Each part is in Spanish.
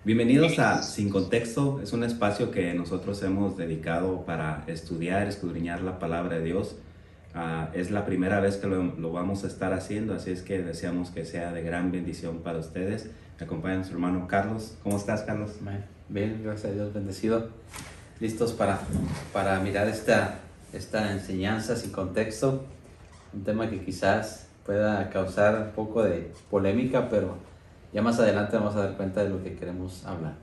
Bienvenidos a Sin Contexto. Es un espacio que nosotros hemos dedicado para estudiar, escudriñar la palabra de Dios. Es la primera vez que lo vamos a estar haciendo, así es que deseamos que sea de gran bendición para ustedes. Me acompaña nuestro hermano Carlos. ¿Cómo estás, Carlos? Bien, gracias a Dios, bendecido. Listos para mirar esta enseñanza sin contexto. Un tema que quizás pueda causar un poco de polémica, pero ya más adelante vamos a dar cuenta de lo que queremos hablar.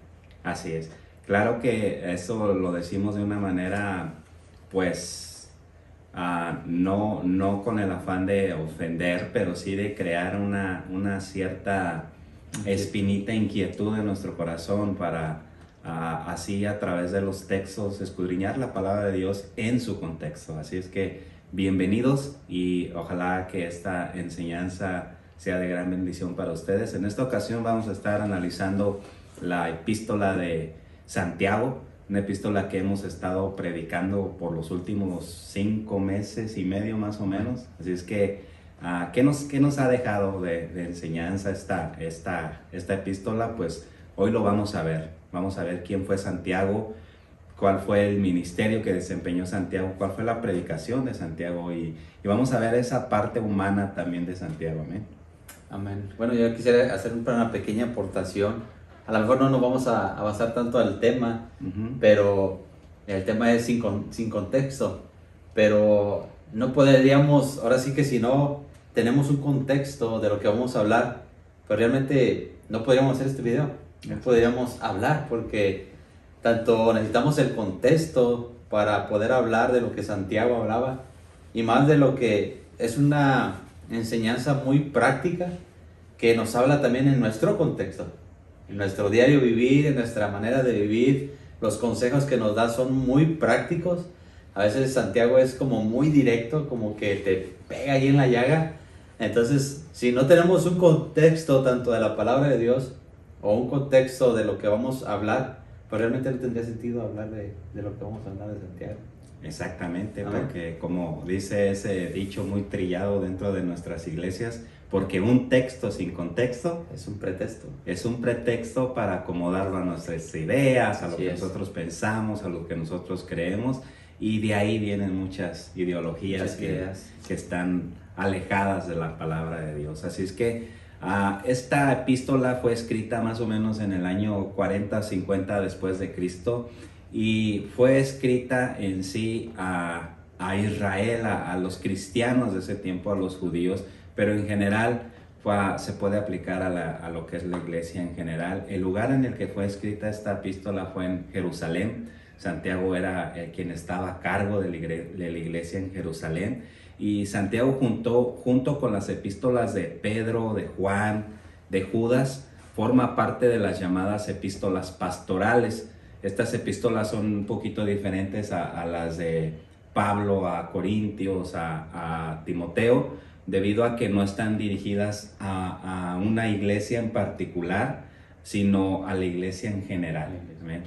Así es. Claro que eso lo decimos de una manera, pues, no con el afán de ofender, pero sí de crear una cierta espinita, inquietud en nuestro corazón para así a través de los textos escudriñar la palabra de Dios en su contexto. Así es que bienvenidos y ojalá que esta enseñanza sea de gran bendición para ustedes. En esta ocasión vamos a estar analizando la epístola de Santiago, una epístola que hemos estado predicando por los últimos 5 meses y medio más o menos. Así es que, ¿qué nos ha dejado de enseñanza esta epístola? Pues hoy lo vamos a ver. Vamos a ver quién fue Santiago, cuál fue el ministerio que desempeñó Santiago, cuál fue la predicación de Santiago y vamos a ver esa parte humana también de Santiago. Amén. Amén. Bueno, yo quisiera hacer una pequeña aportación. A lo mejor no nos vamos a basar tanto al tema, pero el tema es sin contexto. Pero no podríamos, ahora sí que si no tenemos un contexto de lo que vamos a hablar, pues realmente no podríamos hacer este video, no podríamos hablar porque tanto necesitamos el contexto para poder hablar de lo que Santiago hablaba y más de lo que es una enseñanza muy práctica que nos habla también en nuestro contexto, en nuestro diario vivir, en nuestra manera de vivir. Los consejos que nos da son muy prácticos. A veces Santiago es como muy directo, como que te pega ahí en la llaga. Entonces, si no tenemos un contexto tanto de la palabra de Dios o un contexto de lo que vamos a hablar, pues realmente no tendría sentido hablar de lo que vamos a hablar de Santiago. Exactamente, porque como dice ese dicho muy trillado dentro de nuestras iglesias, porque un texto sin contexto es un pretexto. Es un pretexto para acomodarlo a nuestras ideas, a lo que nosotros pensamos, a lo que nosotros creemos, y de ahí vienen muchas ideologías que están alejadas de la palabra de Dios. Así es que esta epístola fue escrita más o menos en el año 40-50 después de Cristo y fue escrita en sí a Israel, a los cristianos de ese tiempo, a los judíos, pero en general se puede aplicar a lo que es la iglesia en general. El lugar en el que fue escrita esta epístola fue en Jerusalén. Santiago era quien estaba a cargo de la iglesia en Jerusalén. Y Santiago junto con las epístolas de Pedro, de Juan, de Judas, forma parte de las llamadas epístolas pastorales. Estas epístolas son un poquito diferentes a las de Pablo, a Corintios, a Timoteo, debido a que no están dirigidas a una iglesia en particular, sino a la iglesia en general.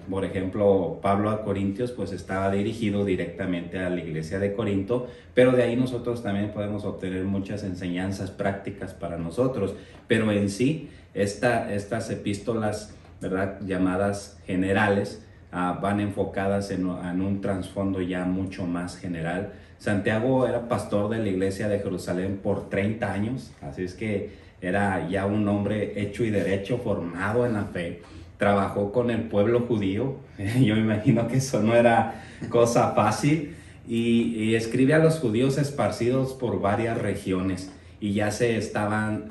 Por ejemplo, Pablo a Corintios pues estaba dirigido directamente a la iglesia de Corinto, pero de ahí nosotros también podemos obtener muchas enseñanzas prácticas para nosotros. Pero en sí, estas epístolas, ¿verdad?, llamadas generales, van enfocadas en un trasfondo ya mucho más general. Santiago era pastor de la iglesia de Jerusalén por 30 años, así es que era ya un hombre hecho y derecho, formado en la fe. Trabajó con el pueblo judío, yo me imagino que eso no era cosa fácil, y escribe a los judíos esparcidos por varias regiones, y ya se estaban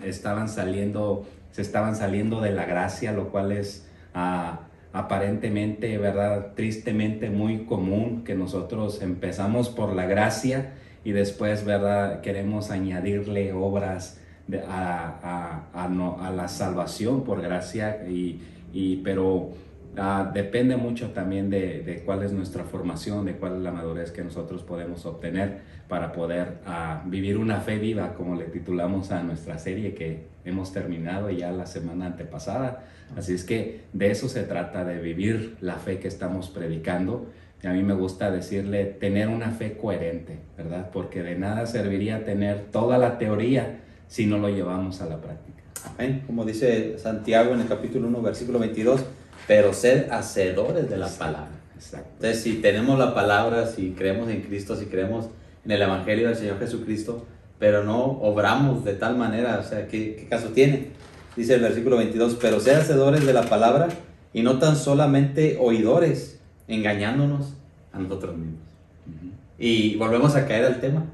saliendo de la gracia, lo cual es aparentemente, ¿verdad?, tristemente muy común, que nosotros empezamos por la gracia y después, ¿verdad?, queremos añadirle obras a la salvación por gracia, pero depende mucho también de cuál es nuestra formación, de cuál es la madurez que nosotros podemos obtener para poder vivir una fe viva, como le titulamos a nuestra serie que hemos terminado ya la semana antepasada. Así es que de eso se trata, de vivir la fe que estamos predicando. Y a mí me gusta decirle tener una fe coherente, ¿verdad? Porque de nada serviría tener toda la teoría si no lo llevamos a la práctica. Amén. Como dice Santiago en el capítulo 1, versículo 22, pero sed hacedores de la palabra. Exacto. Entonces, si tenemos la palabra, si creemos en Cristo, si creemos en el Evangelio del Señor Jesucristo, pero no obramos de tal manera, o sea, ¿qué caso tiene? Dice el versículo 22, pero sed hacedores de la palabra y no tan solamente oidores, engañándonos a nosotros mismos. Y volvemos a caer al tema.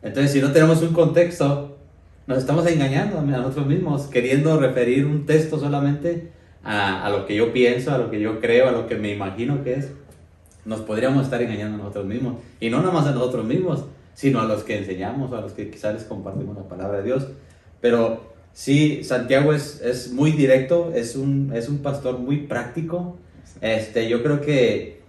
Entonces, si no tenemos un contexto, nos estamos engañando a nosotros mismos, queriendo referir un texto solamente a lo que yo pienso, a lo que yo creo, a lo que me imagino que es. Nos podríamos estar engañando a nosotros mismos. Y no nada más a nosotros mismos, sino a los que enseñamos, a los que quizás les compartimos la palabra de Dios. Pero sí, Santiago es muy directo, es un pastor muy práctico. Yo creo que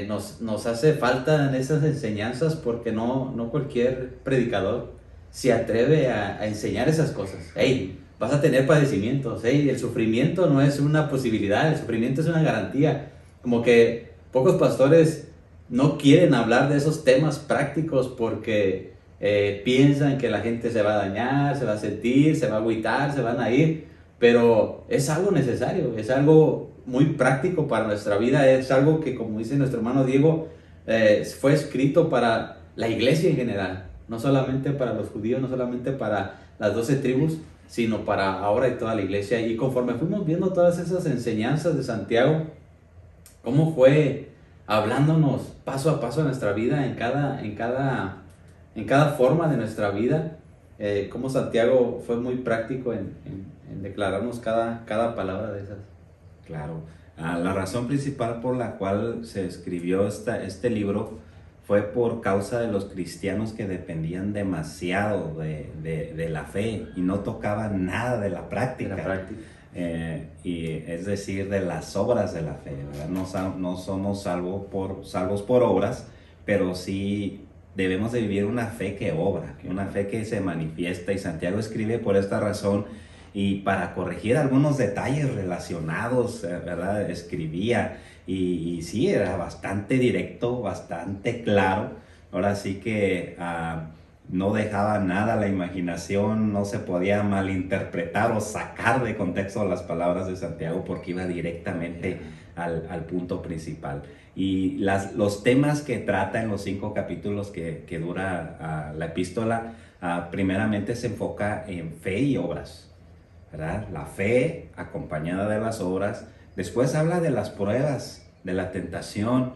nos hace falta en esas enseñanzas, porque no cualquier predicador se atreve a enseñar esas cosas. Hey, vas a tener padecimientos. Hey, el sufrimiento no es una posibilidad, el sufrimiento es una garantía. Como que pocos pastores no quieren hablar de esos temas prácticos porque piensan que la gente se va a dañar, se va a sentir, se va a agüitar, se van a ir. Pero es algo necesario, es algo muy práctico para nuestra vida, es algo que, como dice nuestro hermano Diego, fue escrito para la iglesia en general, no solamente para los judíos, no solamente para las 12 tribus, sino para ahora y toda la iglesia. Y conforme fuimos viendo todas esas enseñanzas de Santiago, cómo fue hablándonos paso a paso en nuestra vida, en cada forma de nuestra vida, cómo Santiago fue muy práctico en declararnos cada palabra de esas. Claro. La razón principal por la cual se escribió este libro fue por causa de los cristianos que dependían demasiado de la fe y no tocaban nada de la práctica. Y es decir, de las obras de la fe, ¿verdad? No somos salvos por obras, pero sí debemos de vivir una fe que obra, una fe que se manifiesta. Y Santiago escribe por esta razón y para corregir algunos detalles relacionados, ¿verdad? Escribía y sí, era bastante directo, bastante claro. Ahora sí que no dejaba nada a la imaginación, no se podía malinterpretar o sacar de contexto las palabras de Santiago, porque iba directamente al punto principal. Y los temas que trata en los 5 capítulos que dura la epístola, primeramente se enfoca en fe y obras, ¿verdad? La fe acompañada de las obras. Después habla de las pruebas, de la tentación.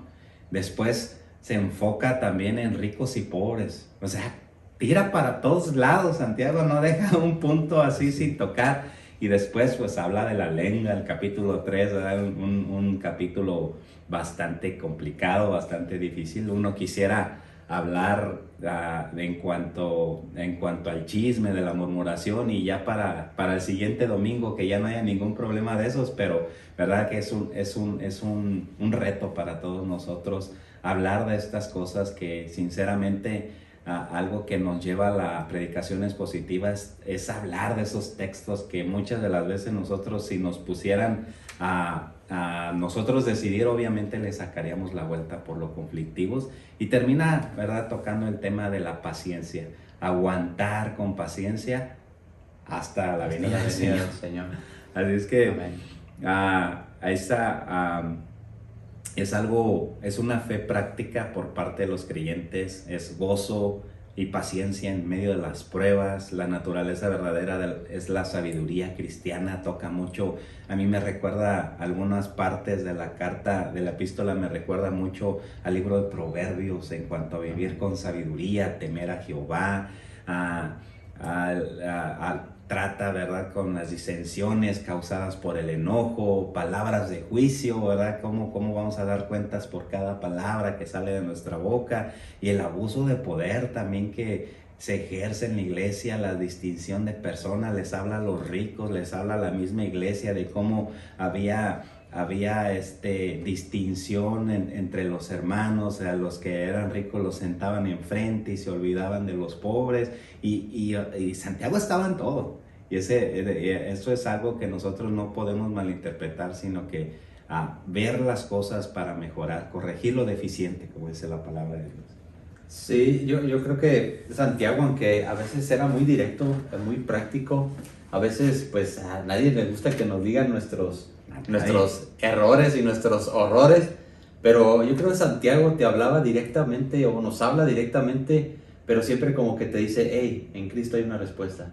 Después se enfoca también en ricos y pobres. O sea, tira para todos lados. Santiago no deja un punto así sin tocar. Y después pues habla de la lengua, el capítulo 3, ¿verdad? Un capítulo bastante complicado, bastante difícil. Uno quisiera hablar en cuanto al chisme, de la murmuración, y ya para el siguiente domingo que ya no haya ningún problema de esos, pero verdad que es un reto para todos nosotros hablar de estas cosas, que sinceramente algo que nos lleva a las predicaciones positivas es hablar de esos textos que muchas de las veces nosotros, si nos pusieran a nosotros decidir, obviamente le sacaríamos la vuelta por lo conflictivos. Y termina, ¿verdad?, tocando el tema de la paciencia, aguantar con paciencia hasta la venida del Señor. Así es que es una fe práctica por parte de los creyentes, es gozo y paciencia en medio de las pruebas. La naturaleza verdadera es la sabiduría cristiana, toca mucho. A mí me recuerda algunas partes de la carta, de la epístola, me recuerda mucho al libro de Proverbios en cuanto a vivir con sabiduría, temer a Jehová, trata, ¿verdad?, con las disensiones causadas por el enojo, palabras de juicio, ¿verdad?, cómo vamos a dar cuentas por cada palabra que sale de nuestra boca, y el abuso de poder también que se ejerce en la iglesia, la distinción de personas. Les habla a los ricos, les habla a la misma iglesia de cómo había distinción entre los hermanos. A los que eran ricos los sentaban enfrente y se olvidaban de los pobres, y Santiago estaba en todo. Y eso es algo que nosotros no podemos malinterpretar, sino que ver las cosas para mejorar, corregir lo deficiente, como dice la palabra de Dios. Sí, yo creo que Santiago, aunque a veces era muy directo, muy práctico, a veces pues a nadie le gusta que nos digan nuestros errores y nuestros horrores, pero yo creo que Santiago te hablaba directamente o nos habla directamente, pero siempre como que te dice, hey, en Cristo hay una respuesta.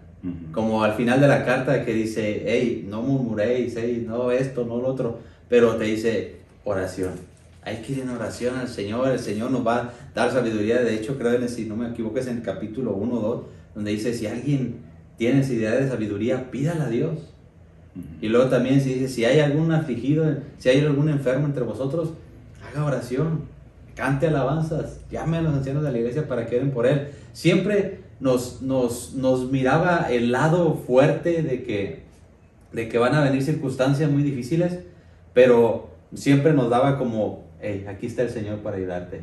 Como al final de la carta que dice, hey, no murmuréis, hey, no esto, no lo otro, pero te dice oración. Hay que ir en oración al Señor, el Señor nos va a dar sabiduría. De hecho, creo, si no me equivoco, es en el capítulo 1 o 2, donde dice, si alguien tiene necesidad de sabiduría, pídala a Dios. Y luego también se dice, si hay algún afligido, si hay algún enfermo entre vosotros, haga oración, cante alabanzas, llame a los ancianos de la iglesia para que oren por él. Siempre nos miraba el lado fuerte de que van a venir circunstancias muy difíciles, pero siempre nos daba como, hey, aquí está el Señor para ayudarte.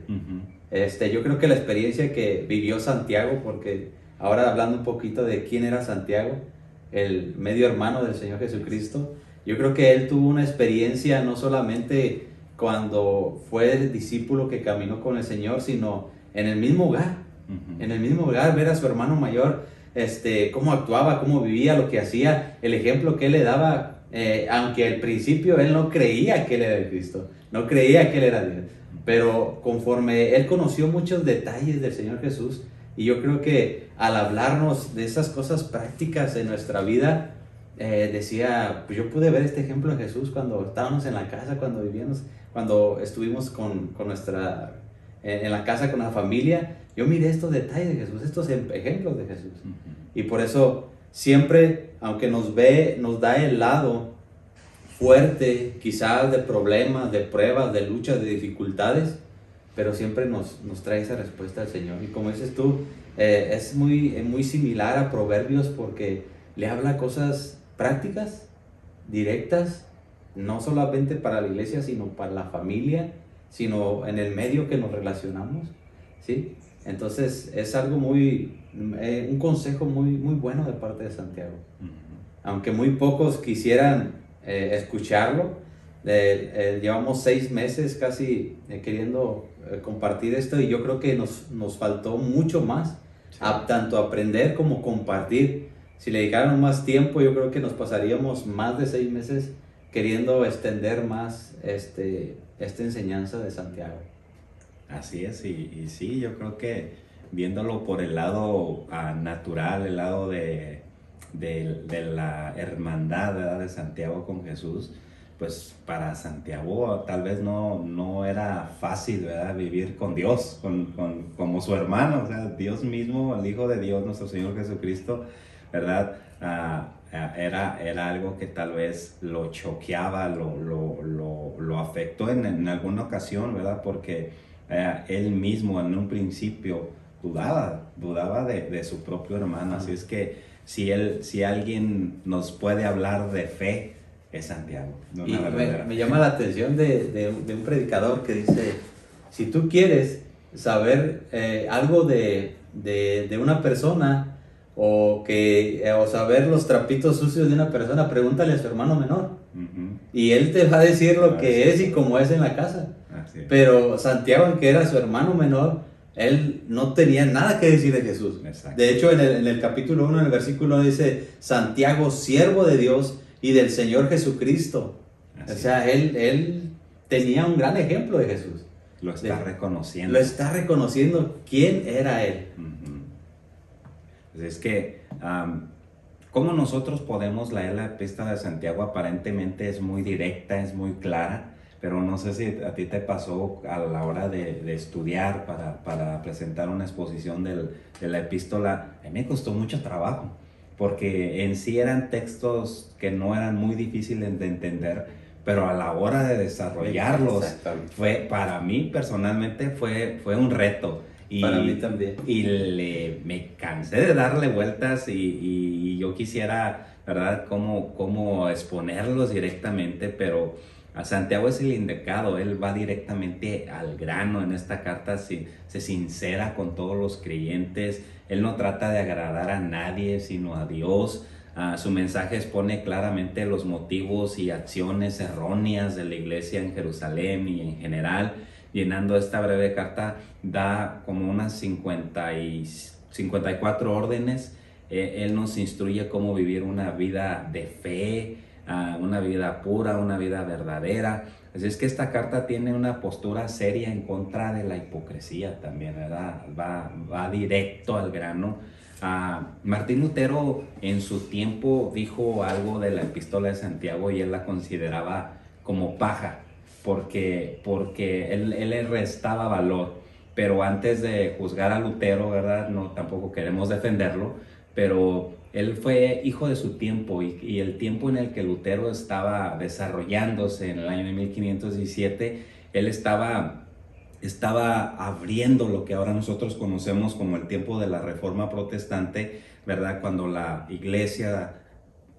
Yo creo que la experiencia que vivió Santiago, porque ahora hablando un poquito de quién era Santiago, el medio hermano del Señor Jesucristo, yo creo que él tuvo una experiencia no solamente cuando fue el discípulo que caminó con el Señor, sino en el mismo hogar. En el mismo hogar, ver a su hermano mayor, cómo actuaba, cómo vivía, lo que hacía, el ejemplo que él le daba. Aunque al principio él no creía que él era el Cristo, no creía que él era Dios, pero conforme él conoció muchos detalles del Señor Jesús, y yo creo que al hablarnos de esas cosas prácticas en nuestra vida, decía, pues yo pude ver este ejemplo de Jesús cuando estábamos en la casa, cuando vivíamos, cuando estuvimos con nuestra, en la casa con la familia, yo miré estos detalles de Jesús, estos ejemplos de Jesús, y por eso siempre, aunque nos da el lado fuerte, quizás de problemas, de pruebas, de luchas, de dificultades, pero siempre nos trae esa respuesta al Señor. Y como dices tú, es muy similar a Proverbios, porque le habla cosas prácticas, directas, no solamente para la iglesia, sino para la familia, sino en el medio que nos relacionamos, ¿sí? Entonces es algo un consejo muy bueno de parte de Santiago. Aunque muy pocos quisieran escucharlo, llevamos 6 meses casi queriendo compartir esto, y yo creo que nos faltó mucho más, sí, tanto aprender como compartir. Si le dedicáramos más tiempo, yo creo que nos pasaríamos más de 6 meses queriendo extender más esta enseñanza de Santiago. Así es, y sí, yo creo que viéndolo por el lado natural, el lado de la hermandad, ¿verdad?, de Santiago con Jesús, pues para Santiago tal vez no era fácil, ¿verdad?, vivir con Dios, como su hermano, o sea, Dios mismo, el Hijo de Dios, nuestro Señor Jesucristo, ¿verdad? Era algo que tal vez lo choqueaba, lo afectó en alguna ocasión, ¿verdad? Porque él mismo en un principio dudaba de su propio hermano. Así es que si alguien nos puede hablar de fe, es Santiago. Y me llama la atención de un predicador que dice, si tú quieres saber algo de una persona, o saber los trapitos sucios de una persona, pregúntale a su hermano menor. Y él te va a decir lo que es y cómo es en la casa. Pero Santiago, que era su hermano menor, él no tenía nada que decir de Jesús. Exacto. De hecho, en el capítulo 1, en el versículo 1, dice, Santiago, siervo de Dios y del Señor Jesucristo. Así. O sea, él tenía un gran ejemplo de Jesús. Lo está reconociendo. Lo está reconociendo quién era él. Es que, ¿cómo nosotros podemos leer la epístola de Santiago? Aparentemente es muy directa, es muy clara, pero no sé si a ti te pasó a la hora de estudiar para presentar una exposición de la epístola. A mí me costó mucho trabajo, porque en sí eran textos que no eran muy difíciles de entender, pero a la hora de desarrollarlos, para mí personalmente fue un reto. Para mí también. Y me cansé de darle vueltas y yo quisiera, ¿verdad?, cómo exponerlos directamente, pero a Santiago es el indicado. Él va directamente al grano en esta carta, se sincera con todos los creyentes. Él no trata de agradar a nadie, sino a Dios. Su mensaje expone claramente los motivos y acciones erróneas de la iglesia en Jerusalén y en general. llenando esta breve carta, da como unas 54 órdenes. Él nos instruye cómo vivir una vida de fe, una vida pura, una vida verdadera. Así es que esta carta tiene una postura seria en contra de la hipocresía también, ¿verdad? Va directo al grano. Martín Lutero en su tiempo dijo algo de la epístola de Santiago y él la consideraba como paja, porque él le restaba valor. Pero antes de juzgar a Lutero, ¿verdad? No, tampoco queremos defenderlo, pero él fue hijo de su tiempo y el tiempo en el que Lutero estaba desarrollándose en el año de 1517, él estaba abriendo lo que ahora nosotros conocemos como el tiempo de la Reforma Protestante, ¿verdad? Cuando la iglesia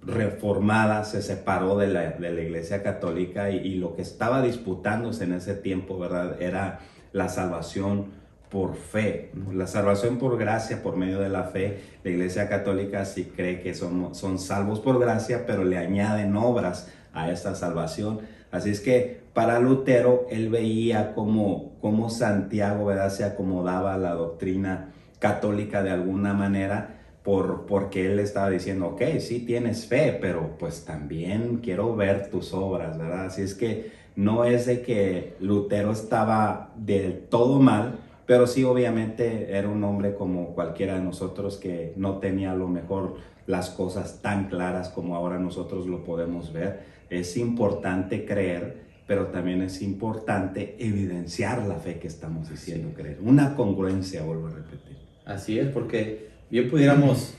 reformada se separó de la iglesia católica y lo que estaba disputándose en ese tiempo, ¿verdad? Era la salvación por fe, la salvación por gracia por medio de la fe. La iglesia católica sí cree que son salvos por gracia, pero le añaden obras a esta salvación. Así es que para Lutero, él veía cómo Santiago, ¿verdad?, se acomodaba a la doctrina católica de alguna manera, porque él estaba diciendo, ok, sí tienes fe, pero pues también quiero ver tus obras, ¿verdad? Así es que no es de que Lutero estaba del todo mal, pero sí obviamente era un hombre como cualquiera de nosotros que no tenía a lo mejor las cosas tan claras como ahora nosotros lo podemos ver. Es importante creer, pero también es importante evidenciar la fe que estamos diciendo creer. Una congruencia, vuelvo a repetir. Así es, porque bien pudiéramos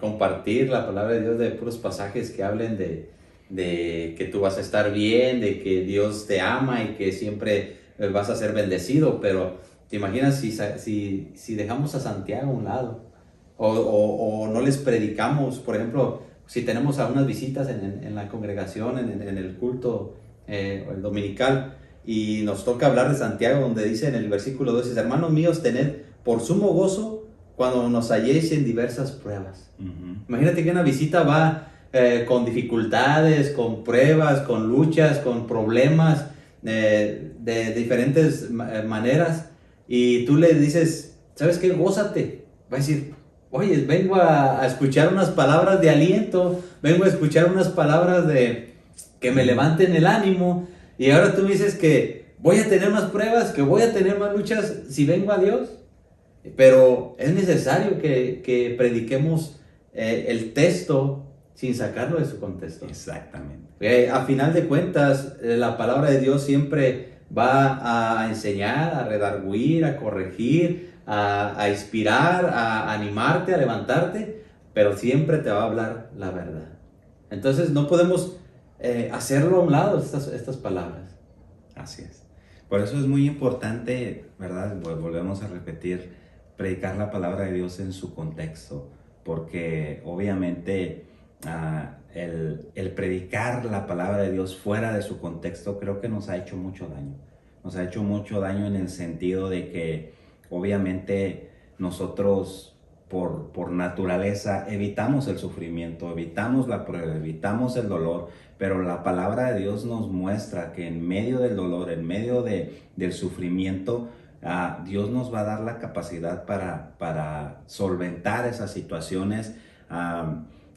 compartir la palabra de Dios de puros pasajes que hablen de que tú vas a estar bien, de que Dios te ama y que siempre vas a ser bendecido, pero ¿te imaginas si dejamos a Santiago a un lado? O no les predicamos, por ejemplo, si tenemos algunas visitas en la congregación, en el culto el dominical, y nos toca hablar de Santiago, donde dice en el versículo 12, hermanos míos, tened por sumo gozo cuando nos halléis en diversas pruebas. Imagínate que una visita va con dificultades, con pruebas, con luchas, con problemas de diferentes maneras, y tú le dices, ¿sabes qué? Gózate. Va a decir, oye, vengo a escuchar unas palabras de aliento, vengo a escuchar unas palabras que me levanten el ánimo, y ahora tú dices que voy a tener más pruebas, que voy a tener más luchas si vengo a Dios. Pero es necesario que prediquemos el texto sin sacarlo de su contexto. Exactamente. A final de cuentas, la palabra de Dios siempre va a enseñar, a redarguir, a corregir, a inspirar, a animarte, a levantarte, pero siempre te va a hablar la verdad. Entonces no podemos hacerlo a un lado, estas palabras. Así es. Por eso es muy importante, ¿verdad? Volvemos a repetir, predicar la palabra de Dios en su contexto, porque obviamente el predicar la palabra de Dios fuera de su contexto creo que nos ha hecho mucho daño. Nos ha hecho mucho daño en el sentido de que obviamente nosotros por naturaleza evitamos el sufrimiento, evitamos la prueba, evitamos el dolor, pero la palabra de Dios nos muestra que en medio del dolor, en medio del sufrimiento, Dios nos va a dar la capacidad para solventar esas situaciones.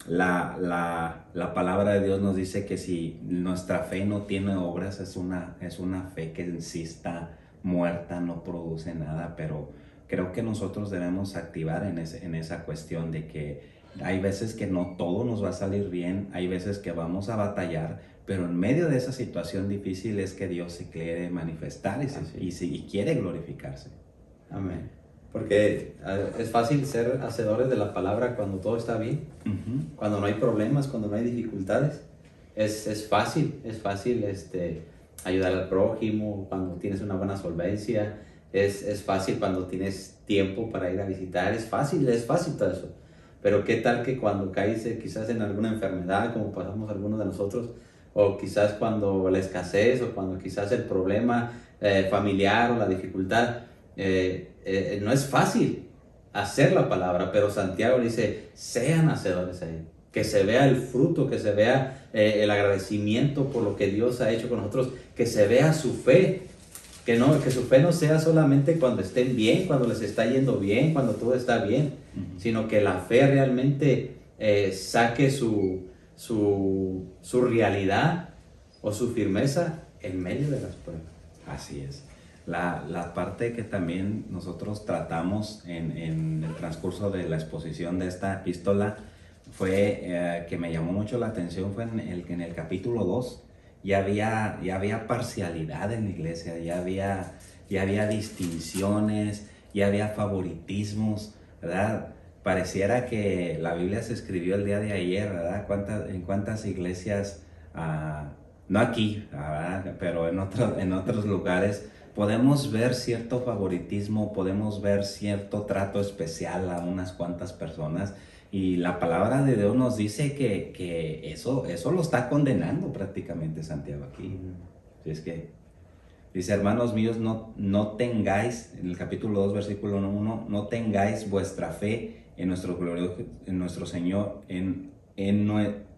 La palabra de Dios nos dice que si nuestra fe no tiene obras, es una fe que en sí está muerta, no produce nada, pero creo que nosotros debemos activar en esa cuestión de que hay veces que no todo nos va a salir bien, hay veces que vamos a batallar, pero en medio de esa situación difícil es que Dios se quiere manifestar y quiere glorificarse. Amén. Porque es fácil ser hacedores de la palabra cuando todo está bien, cuando no hay problemas, cuando no hay dificultades. Es fácil ayudar al prójimo cuando tienes una buena solvencia. Es fácil cuando tienes tiempo para ir a visitar. Es fácil todo eso. Pero qué tal que cuando caes quizás en alguna enfermedad, como pasamos algunos de nosotros, o quizás cuando la escasez, o cuando quizás el problema familiar o la dificultad, no es fácil hacer la palabra, pero Santiago dice, sean hacedores ahí, que se vea el fruto, que se vea el agradecimiento por lo que Dios ha hecho con nosotros, que se vea su fe, que su fe no sea solamente cuando estén bien, cuando les está yendo bien, cuando todo está bien, sino que la fe realmente saque su realidad o su firmeza en medio de las pruebas. Así es. La parte que también nosotros tratamos en el transcurso de la exposición de esta epístola fue que me llamó mucho la atención, fue en el capítulo 2 ya había parcialidad en la iglesia, ya había distinciones, ya había favoritismos, ¿verdad? Pareciera que la Biblia se escribió el día de ayer, ¿verdad? ¿En cuántas iglesias, no aquí, ¿verdad? Pero en otros lugares, podemos ver cierto favoritismo, podemos ver cierto trato especial a unas cuantas personas? Y la palabra de Dios nos dice que eso lo está condenando prácticamente Santiago aquí. Es que dice, hermanos míos, no tengáis, en el capítulo 2, versículo 1, no tengáis vuestra fe en nuestro Señor, en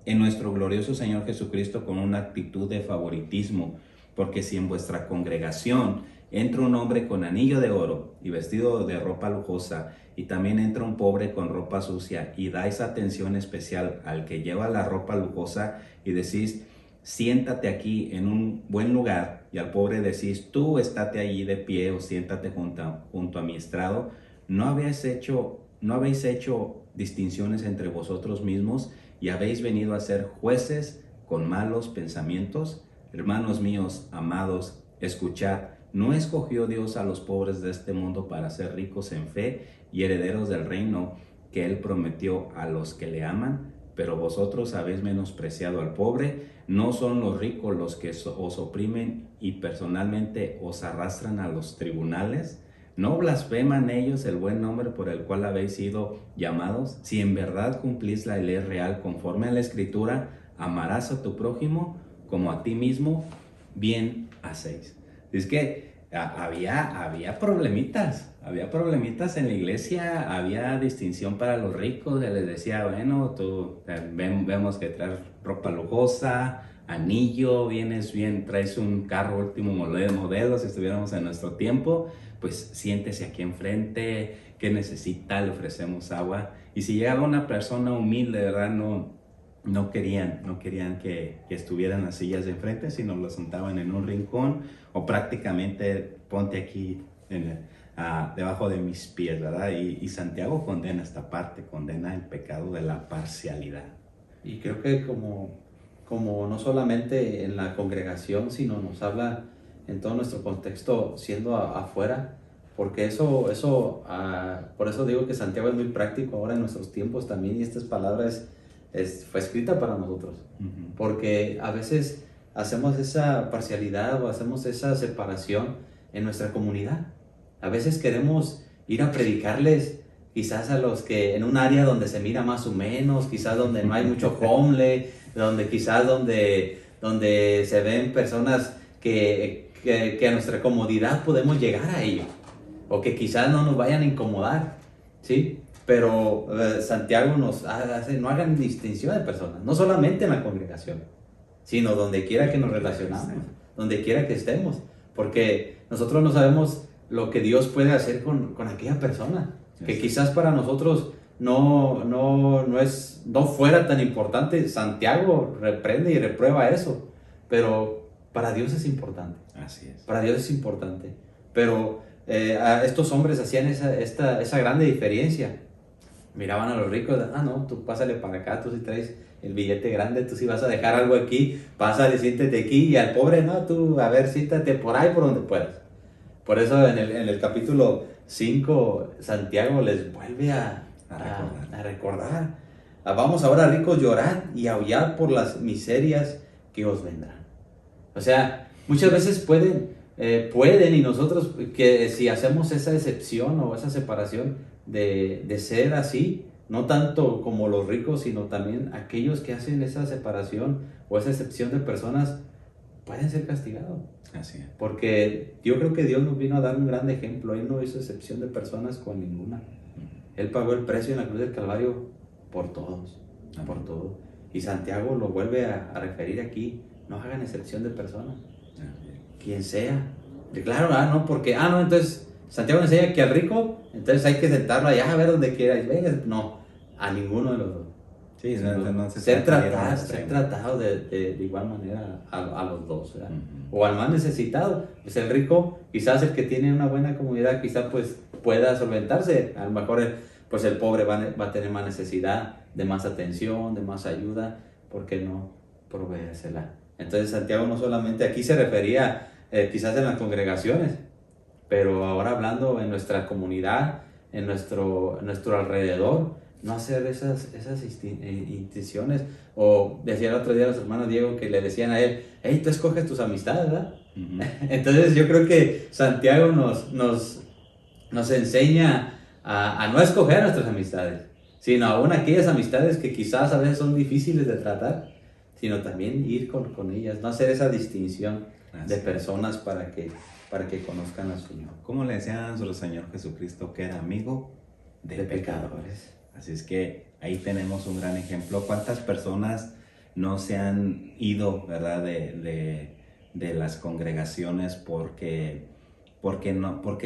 nuestro glorioso Señor Jesucristo con una actitud de favoritismo, porque si en vuestra congregación entra un hombre con anillo de oro y vestido de ropa lujosa, y también entra un pobre con ropa sucia, y dais atención especial al que lleva la ropa lujosa, y decís, siéntate aquí en un buen lugar, y al pobre decís, tú estate allí de pie, o siéntate junto a mi estrado, ¿no habéis hecho distinciones entre vosotros mismos, y habéis venido a ser jueces con malos pensamientos? Hermanos míos, amados, escuchad, ¿no escogió Dios a los pobres de este mundo para ser ricos en fe y herederos del reino que Él prometió a los que le aman? Pero vosotros habéis menospreciado al pobre. No son los ricos los que os oprimen y personalmente os arrastran a los tribunales. ¿No blasfeman ellos el buen nombre por el cual habéis sido llamados? Si en verdad cumplís la ley real conforme a la Escritura, amarás a tu prójimo como a ti mismo, bien hacéis. Es que había problemitas en la iglesia, había distinción para los ricos, se les decía, bueno, tú vemos que traes ropa lujosa, anillo, vienes bien, traes un carro último modelo, si estuviéramos en nuestro tiempo, pues siéntese aquí enfrente, ¿qué necesita? Le ofrecemos agua. Y si llegaba una persona humilde, ¿verdad? No querían que estuvieran las sillas de enfrente, sino los sentaban en un rincón o prácticamente ponte aquí debajo de mis pies, ¿verdad? Y Santiago condena esta parte, condena el pecado de la parcialidad. Y creo que como no solamente en la congregación, sino nos habla en todo nuestro contexto siendo afuera, porque por eso digo que Santiago es muy práctico ahora en nuestros tiempos también, y estas palabras fue escrita para nosotros, porque a veces hacemos esa parcialidad o hacemos esa separación en nuestra comunidad. A veces queremos ir a predicarles quizás a los que en un área donde se mira más o menos, quizás donde no hay mucho hombre, donde se ven personas que a nuestra comodidad podemos llegar a ellos, o que quizás no nos vayan a incomodar, ¿sí? Pero Santiago nos hace, no hagan distinción de personas, no solamente en la congregación, sino donde quiera que nos relacionamos, donde quiera que estemos, porque nosotros no sabemos lo que Dios puede hacer con aquella persona, que quizás para nosotros no fuera tan importante. Santiago reprende y reprueba eso, pero para Dios es importante. Así es. Para Dios es importante, pero estos hombres hacían esa grande diferencia. Miraban a los ricos, no, tú pásale para acá, tú sí traes el billete grande, tú sí vas a dejar algo aquí, pásale, siéntete aquí, y al pobre, no, tú, a ver, siéntate por ahí, por donde puedas. Por eso en el capítulo 5, Santiago les vuelve a recordar. Vamos ahora, ricos, llorad y aullad por las miserias que os vendrán. O sea, muchas veces pueden, y nosotros, que si hacemos esa excepción o esa separación de ser así, no tanto como los ricos, sino también aquellos que hacen esa separación o esa excepción de personas, pueden ser castigados. Así es. Porque yo creo que Dios nos vino a dar un gran ejemplo. Él no hizo excepción de personas con ninguna. Él pagó el precio en la cruz del Calvario por todos, por todo. Y Santiago lo vuelve a referir aquí: no hagan excepción de personas. Quien sea, Y claro, no, porque, no, entonces Santiago enseña que al rico, entonces hay que sentarlo allá a ver donde quiera. Y venga, no, a ninguno de los dos. Sí, no se ser trata tratado de igual manera a los dos, ¿verdad? O al más necesitado, pues el rico, quizás el que tiene una buena comunidad, quizás pues pueda solventarse, a lo mejor pues el pobre va a tener más necesidad de más atención, de más ayuda, ¿por qué no proveérsela? Entonces Santiago no solamente aquí se refería quizás en las congregaciones, pero ahora hablando en nuestra comunidad, en nuestro alrededor, no hacer esas intenciones. O decía el otro día a los hermanos Diego que le decían a él, hey, tú escoges tus amistades, ¿verdad? Uh-huh. Entonces yo creo que Santiago nos enseña a no escoger nuestras amistades, sino aún aquellas amistades que quizás a veces son difíciles de tratar, sino también ir con ellas, no hacer esa distinción de personas para que conozcan al Señor. ¿Cómo le decían a nuestro Señor Jesucristo que era amigo de pecadores? Así es que ahí tenemos un gran ejemplo. ¿Cuántas personas no se han ido, verdad, de las congregaciones porque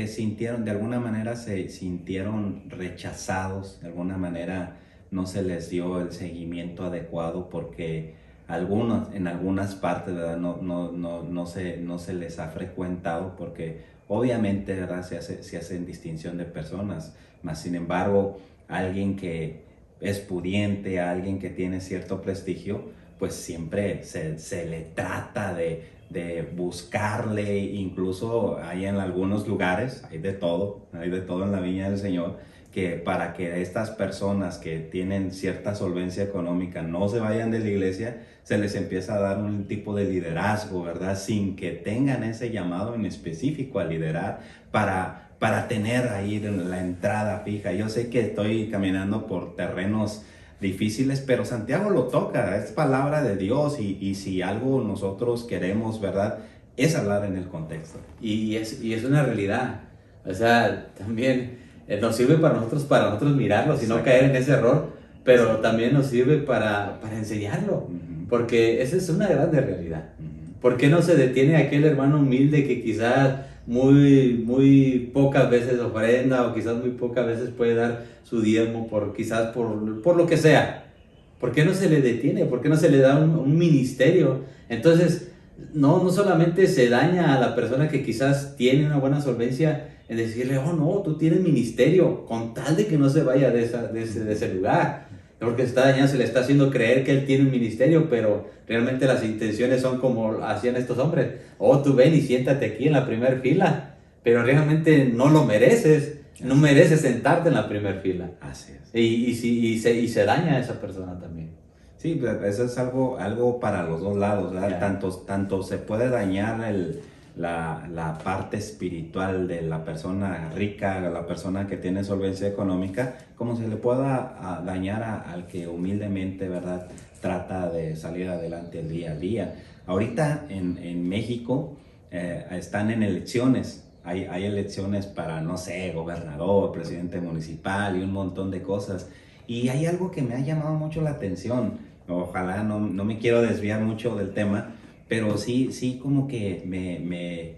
sintieron, de alguna manera se sintieron rechazados, de alguna manera no se les dio el seguimiento adecuado porque en algunas partes, ¿verdad? No se les ha frecuentado porque obviamente, ¿verdad? se hacen distinción de personas, mas sin embargo alguien que es pudiente, alguien que tiene cierto prestigio, pues siempre se le trata de buscarle, incluso hay en algunos lugares, hay de todo en la viña del Señor, que para que estas personas que tienen cierta solvencia económica no se vayan de la iglesia, se les empieza a dar un tipo de liderazgo, ¿verdad? Sin que tengan ese llamado en específico a liderar para tener ahí la entrada fija. Yo sé que estoy caminando por terrenos difíciles, pero Santiago lo toca, es palabra de Dios y si algo nosotros queremos, ¿verdad? Es hablar en el contexto. Y es una realidad, o sea, también nos sirve para nosotros mirarlo, y no caer en ese error, pero también nos sirve para enseñarlo, porque esa es una grande realidad. ¿Por qué no se detiene aquel hermano humilde que quizás muy pocas veces ofrenda o quizás muy pocas veces puede dar su diezmo quizás por lo que sea? ¿Por qué no se le detiene? ¿Por qué no se le da un ministerio? Entonces, no solamente se daña a la persona que quizás tiene una buena solvencia en decirle, oh no, tú tienes ministerio, con tal de que no se vaya de ese lugar. Porque se está dañando, se le está haciendo creer que él tiene un ministerio, pero realmente las intenciones son como hacían estos hombres. Oh, tú ven y siéntate aquí en la primera fila, pero realmente no lo mereces. No mereces sentarte en la primera fila. Así es. Y se daña a esa persona también. Sí, eso es algo para los dos lados, ¿verdad? Tanto se puede dañar la parte espiritual de la persona rica, la persona que tiene solvencia económica, como se le pueda dañar al que humildemente, ¿verdad?, trata de salir adelante el día a día. Ahorita en México están en elecciones. Hay elecciones para, no sé, gobernador, presidente municipal y un montón de cosas. Y hay algo que me ha llamado mucho la atención. Ojalá no me quiero desviar mucho del tema, pero sí como que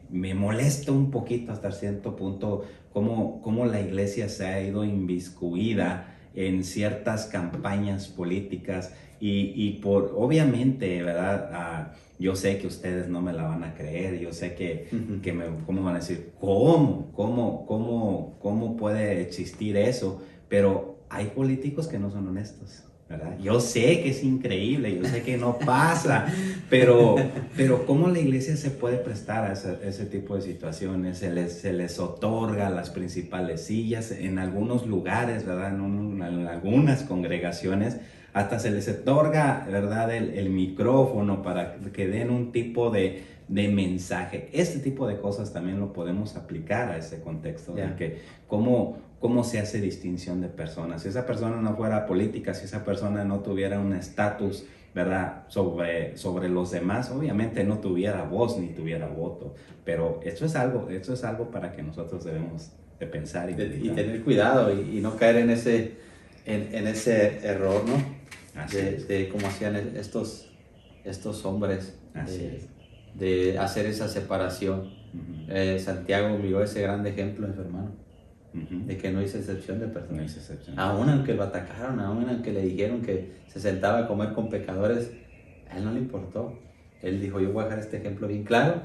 me molesta un poquito hasta cierto punto cómo la iglesia se ha ido inmiscuida en ciertas campañas políticas y obviamente, ¿verdad? Yo sé que ustedes no me la van a creer, yo sé que ¿cómo van a decir? ¿Cómo puede existir eso? Pero hay políticos que no son honestos, ¿verdad? Yo sé que es increíble, yo sé que no pasa, pero ¿cómo la iglesia se puede prestar a ese tipo de situaciones? Se les otorga las principales sillas en algunos lugares, ¿verdad? En algunas congregaciones hasta se les otorga, ¿verdad?, el micrófono para que den un tipo de mensaje. Este tipo de cosas también lo podemos aplicar a ese contexto, de que cómo se hace distinción de personas. Si esa persona no fuera política, si esa persona no tuviera un estatus, ¿verdad?, sobre los demás, obviamente no tuviera voz ni tuviera voto. Pero esto es algo para que nosotros debemos de pensar y tener cuidado y no caer en ese error, ¿no? De cómo hacían estos hombres. Así es. de hacer esa separación. Santiago miró ese gran ejemplo en su hermano, de que no hizo excepción de personas. No hizo excepción. Aún aunque lo atacaron, aún aunque le dijeron que se sentaba a comer con pecadores, a él no le importó. Él dijo, yo voy a dejar este ejemplo bien claro.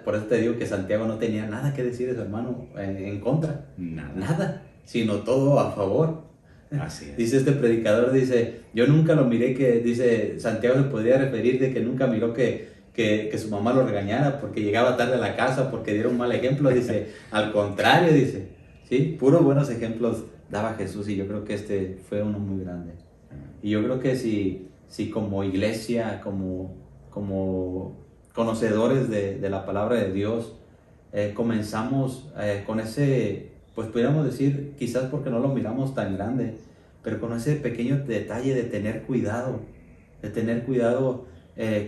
Por eso te digo que Santiago no tenía nada que decir de su hermano en contra. Nada, sino todo a favor. Así es. Dice este predicador, dice, yo nunca lo miré que, dice, Santiago se podría referir de que nunca miró que su mamá lo regañara porque llegaba tarde a la casa, porque diera un mal ejemplo. Dice, al contrario, dice, sí, puros buenos ejemplos daba Jesús, y yo creo que este fue uno muy grande. Y yo creo que si como iglesia, como conocedores de la palabra de Dios, comenzamos con ese, pues pudiéramos decir, quizás porque no lo miramos tan grande, pero con ese pequeño detalle de tener cuidado,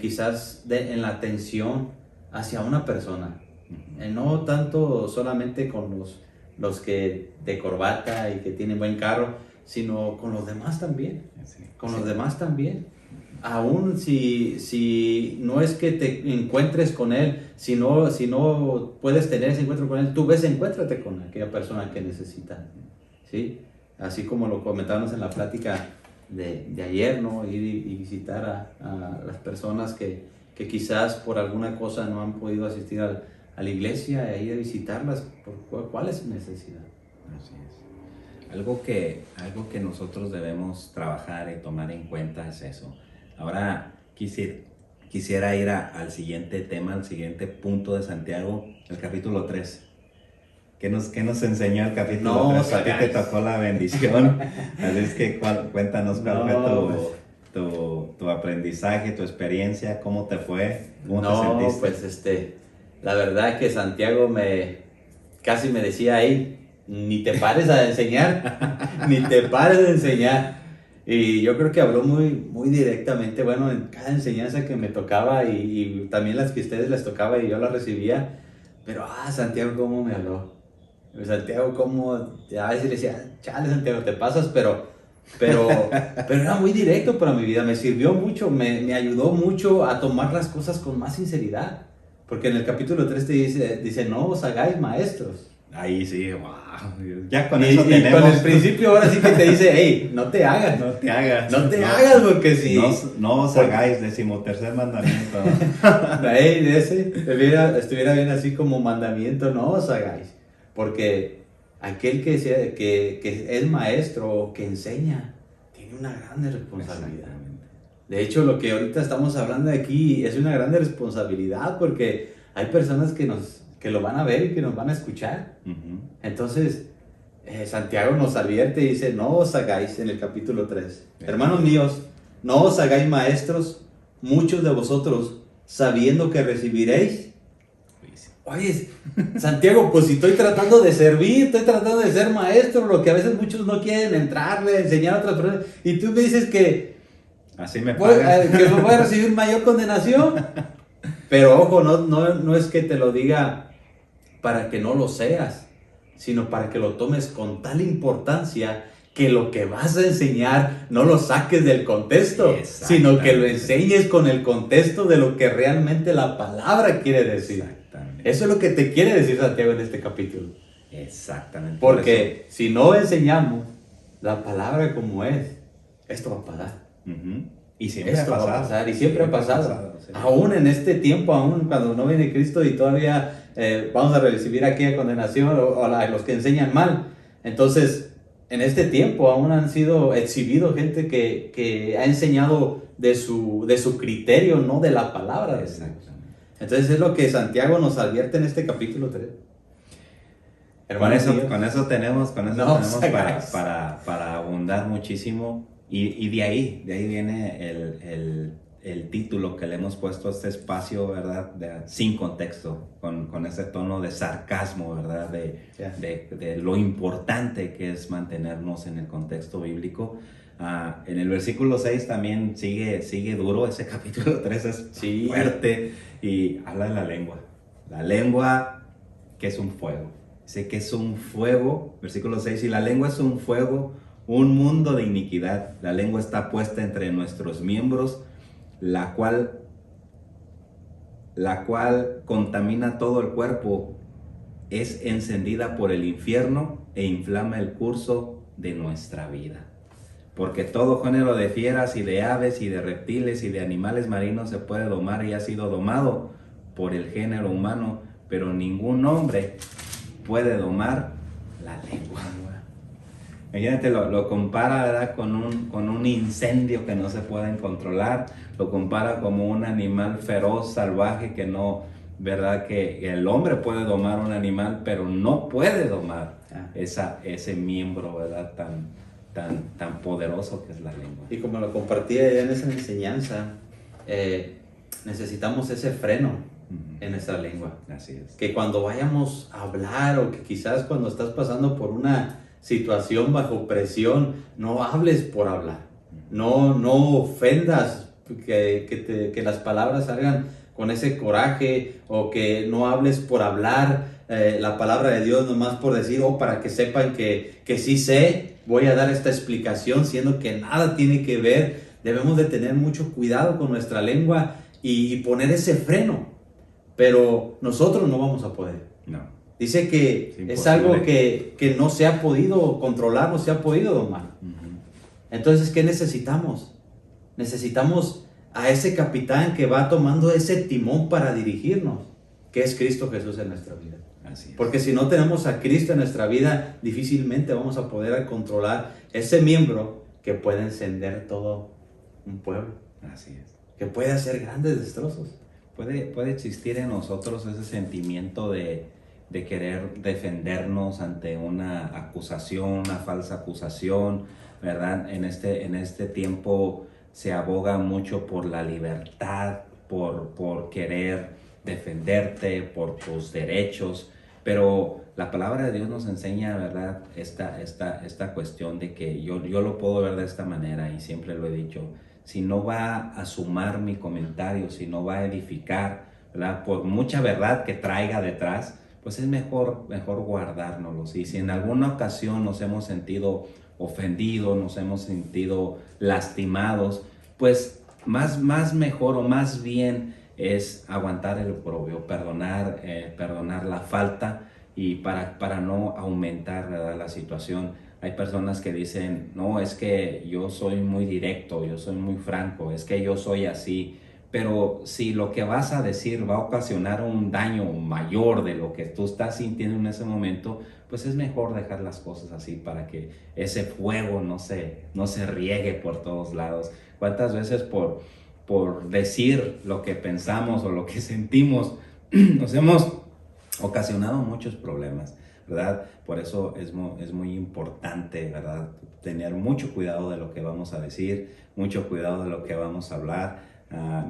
quizás en la atención hacia una persona, no tanto solamente con los que de corbata y que tienen buen carro, sino con los demás también, los demás también. Aún si no es que te encuentres con él, si no puedes tener ese encuentro con él, tú encuéntrate con aquella persona que necesita, ¿sí? Así como lo comentábamos en la plática de ayer, ¿no? Ir y visitar a las personas que quizás por alguna cosa no han podido asistir a la iglesia, e ir a visitarlas, ¿cuál es su necesidad? Así es. Algo que nosotros debemos trabajar y tomar en cuenta es eso. Ahora quisiera ir al siguiente tema, al siguiente punto de Santiago, el capítulo 3. ¿Qué nos enseñó el capítulo 3? A ti te tocó la bendición. Así es que cuéntanos cuál fue tu aprendizaje, tu experiencia, cómo te fue, cómo te sentiste. Pues la verdad que Santiago casi me decía ahí, ni te pares a enseñar, ni te pares de enseñar. Y yo creo que habló muy, muy directamente, bueno, en cada enseñanza que me tocaba y también las que a ustedes les tocaba y yo las recibía. Pero, Santiago, ¿cómo me habló? Santiago, ¿cómo? A veces le decía, chale, Santiago, te pasas, pero era muy directo para mi vida. Me sirvió mucho, me ayudó mucho a tomar las cosas con más sinceridad. Porque en el capítulo 3 te dice, no os hagáis maestros. Ahí sí, wow. Ya con eso tenemos. Y con el principio ahora sí que te dice, hey, no te hagas. No te hagas. No te hagas, porque si... No os hagáis, 13º mandamiento. Hey, estuviera bien así como mandamiento, no os hagáis. Porque aquel que es maestro o que enseña, tiene una grande responsabilidad. De hecho, lo que ahorita estamos hablando de aquí es una grande responsabilidad, porque hay personas que lo van a ver y que nos van a escuchar. Entonces, Santiago nos advierte y dice, no os hagáis, en el capítulo 3. Hermanos míos, no os hagáis maestros, muchos de vosotros, sabiendo que recibiréis. Oye, Santiago, pues si estoy tratando de servir, estoy tratando de ser maestro, lo que a veces muchos no quieren entrarle, enseñar a otras personas, y tú me dices que así me pagas, que voy a recibir mayor condenación. Pero ojo, no es que te lo diga para que no lo seas, sino para que lo tomes con tal importancia que lo que vas a enseñar no lo saques del contexto, sino que lo enseñes con el contexto de lo que realmente la palabra quiere decir. Eso es lo que te quiere decir Santiago en este capítulo. Exactamente. Porque si no enseñamos la palabra como es, esto va a pasar. Y siempre ha pasado. Y siempre ha pasado. Sí. Aún en este tiempo, aún cuando no viene Cristo y todavía vamos a recibir aquella condenación o a los que enseñan mal. Entonces, en este tiempo aún han sido exhibidos gente que ha enseñado de su criterio, no de la palabra de Dios. Entonces es lo que Santiago nos advierte en este capítulo 3. Con eso tenemos para abundar muchísimo. Y de ahí viene el título que le hemos puesto a este espacio, ¿verdad? Sin contexto, con ese tono de sarcasmo, ¿verdad? De lo importante que es mantenernos en el contexto bíblico. En el versículo 6 también sigue duro, ese capítulo 3 es fuerte, y habla de la lengua. La lengua, que es un fuego. Dice que es un fuego, versículo 6, y la lengua es un fuego, un mundo de iniquidad. La lengua está puesta entre nuestros miembros, la cual la cual contamina todo el cuerpo, es encendida por el infierno e inflama el curso de nuestra vida. Porque todo género de fieras y de aves y de reptiles y de animales marinos se puede domar y ha sido domado por el género humano, pero ningún hombre puede domar la lengua. Imagínate, lo compara, ¿verdad?, con un incendio que no se puede controlar, lo compara como un animal feroz, salvaje, que no, ¿verdad?, que el hombre puede domar un animal, pero no puede domar ese miembro, ¿verdad?, tan poderoso que es la lengua. Y como lo compartía ya en esa enseñanza, necesitamos ese freno en nuestra lengua. Así es. Que cuando vayamos a hablar, o que quizás cuando estás pasando por una situación bajo presión, no hables por hablar, no ofendas, que las palabras salgan con ese coraje, o que no hables por hablar la palabra de Dios nomás por decir, para que sepan que sí sé, voy a dar esta explicación, siendo que nada tiene que ver. Debemos de tener mucho cuidado con nuestra lengua y poner ese freno, pero nosotros no vamos a poder. No. Dice que es algo que no se ha podido controlar, no se ha podido domar. Entonces, ¿qué necesitamos? Necesitamos a ese capitán que va tomando ese timón para dirigirnos, que es Cristo Jesús en nuestra vida. Así es. Porque si no tenemos a Cristo en nuestra vida, difícilmente vamos a poder controlar ese miembro que puede encender todo un pueblo. Así es. Que puede hacer grandes destrozos. Puede existir en nosotros ese sentimiento de querer defendernos ante una acusación, una falsa acusación, ¿verdad? En este tiempo se aboga mucho por la libertad, por querer defenderte, por tus derechos, pero la palabra de Dios nos enseña, ¿verdad?, esta cuestión de que yo lo puedo ver de esta manera, y siempre lo he dicho: si no va a sumar mi comentario, si no va a edificar, ¿verdad?, por mucha verdad que traiga detrás, pues es mejor guardárnoslos. Y si en alguna ocasión nos hemos sentido ofendidos, nos hemos sentido lastimados, pues más mejor o más bien es aguantar el oprobio, perdonar la falta, y para no aumentar, ¿verdad?, la situación. Hay personas que dicen: no, es que yo soy muy directo, yo soy muy franco, es que yo soy así. Pero si lo que vas a decir va a ocasionar un daño mayor de lo que tú estás sintiendo en ese momento, pues es mejor dejar las cosas así, para que ese fuego no se riegue por todos lados. ¿Cuántas veces por decir lo que pensamos o lo que sentimos nos hemos ocasionado muchos problemas, ¿verdad? Por eso es muy importante, ¿verdad?, tener mucho cuidado de lo que vamos a decir, mucho cuidado de lo que vamos a hablar.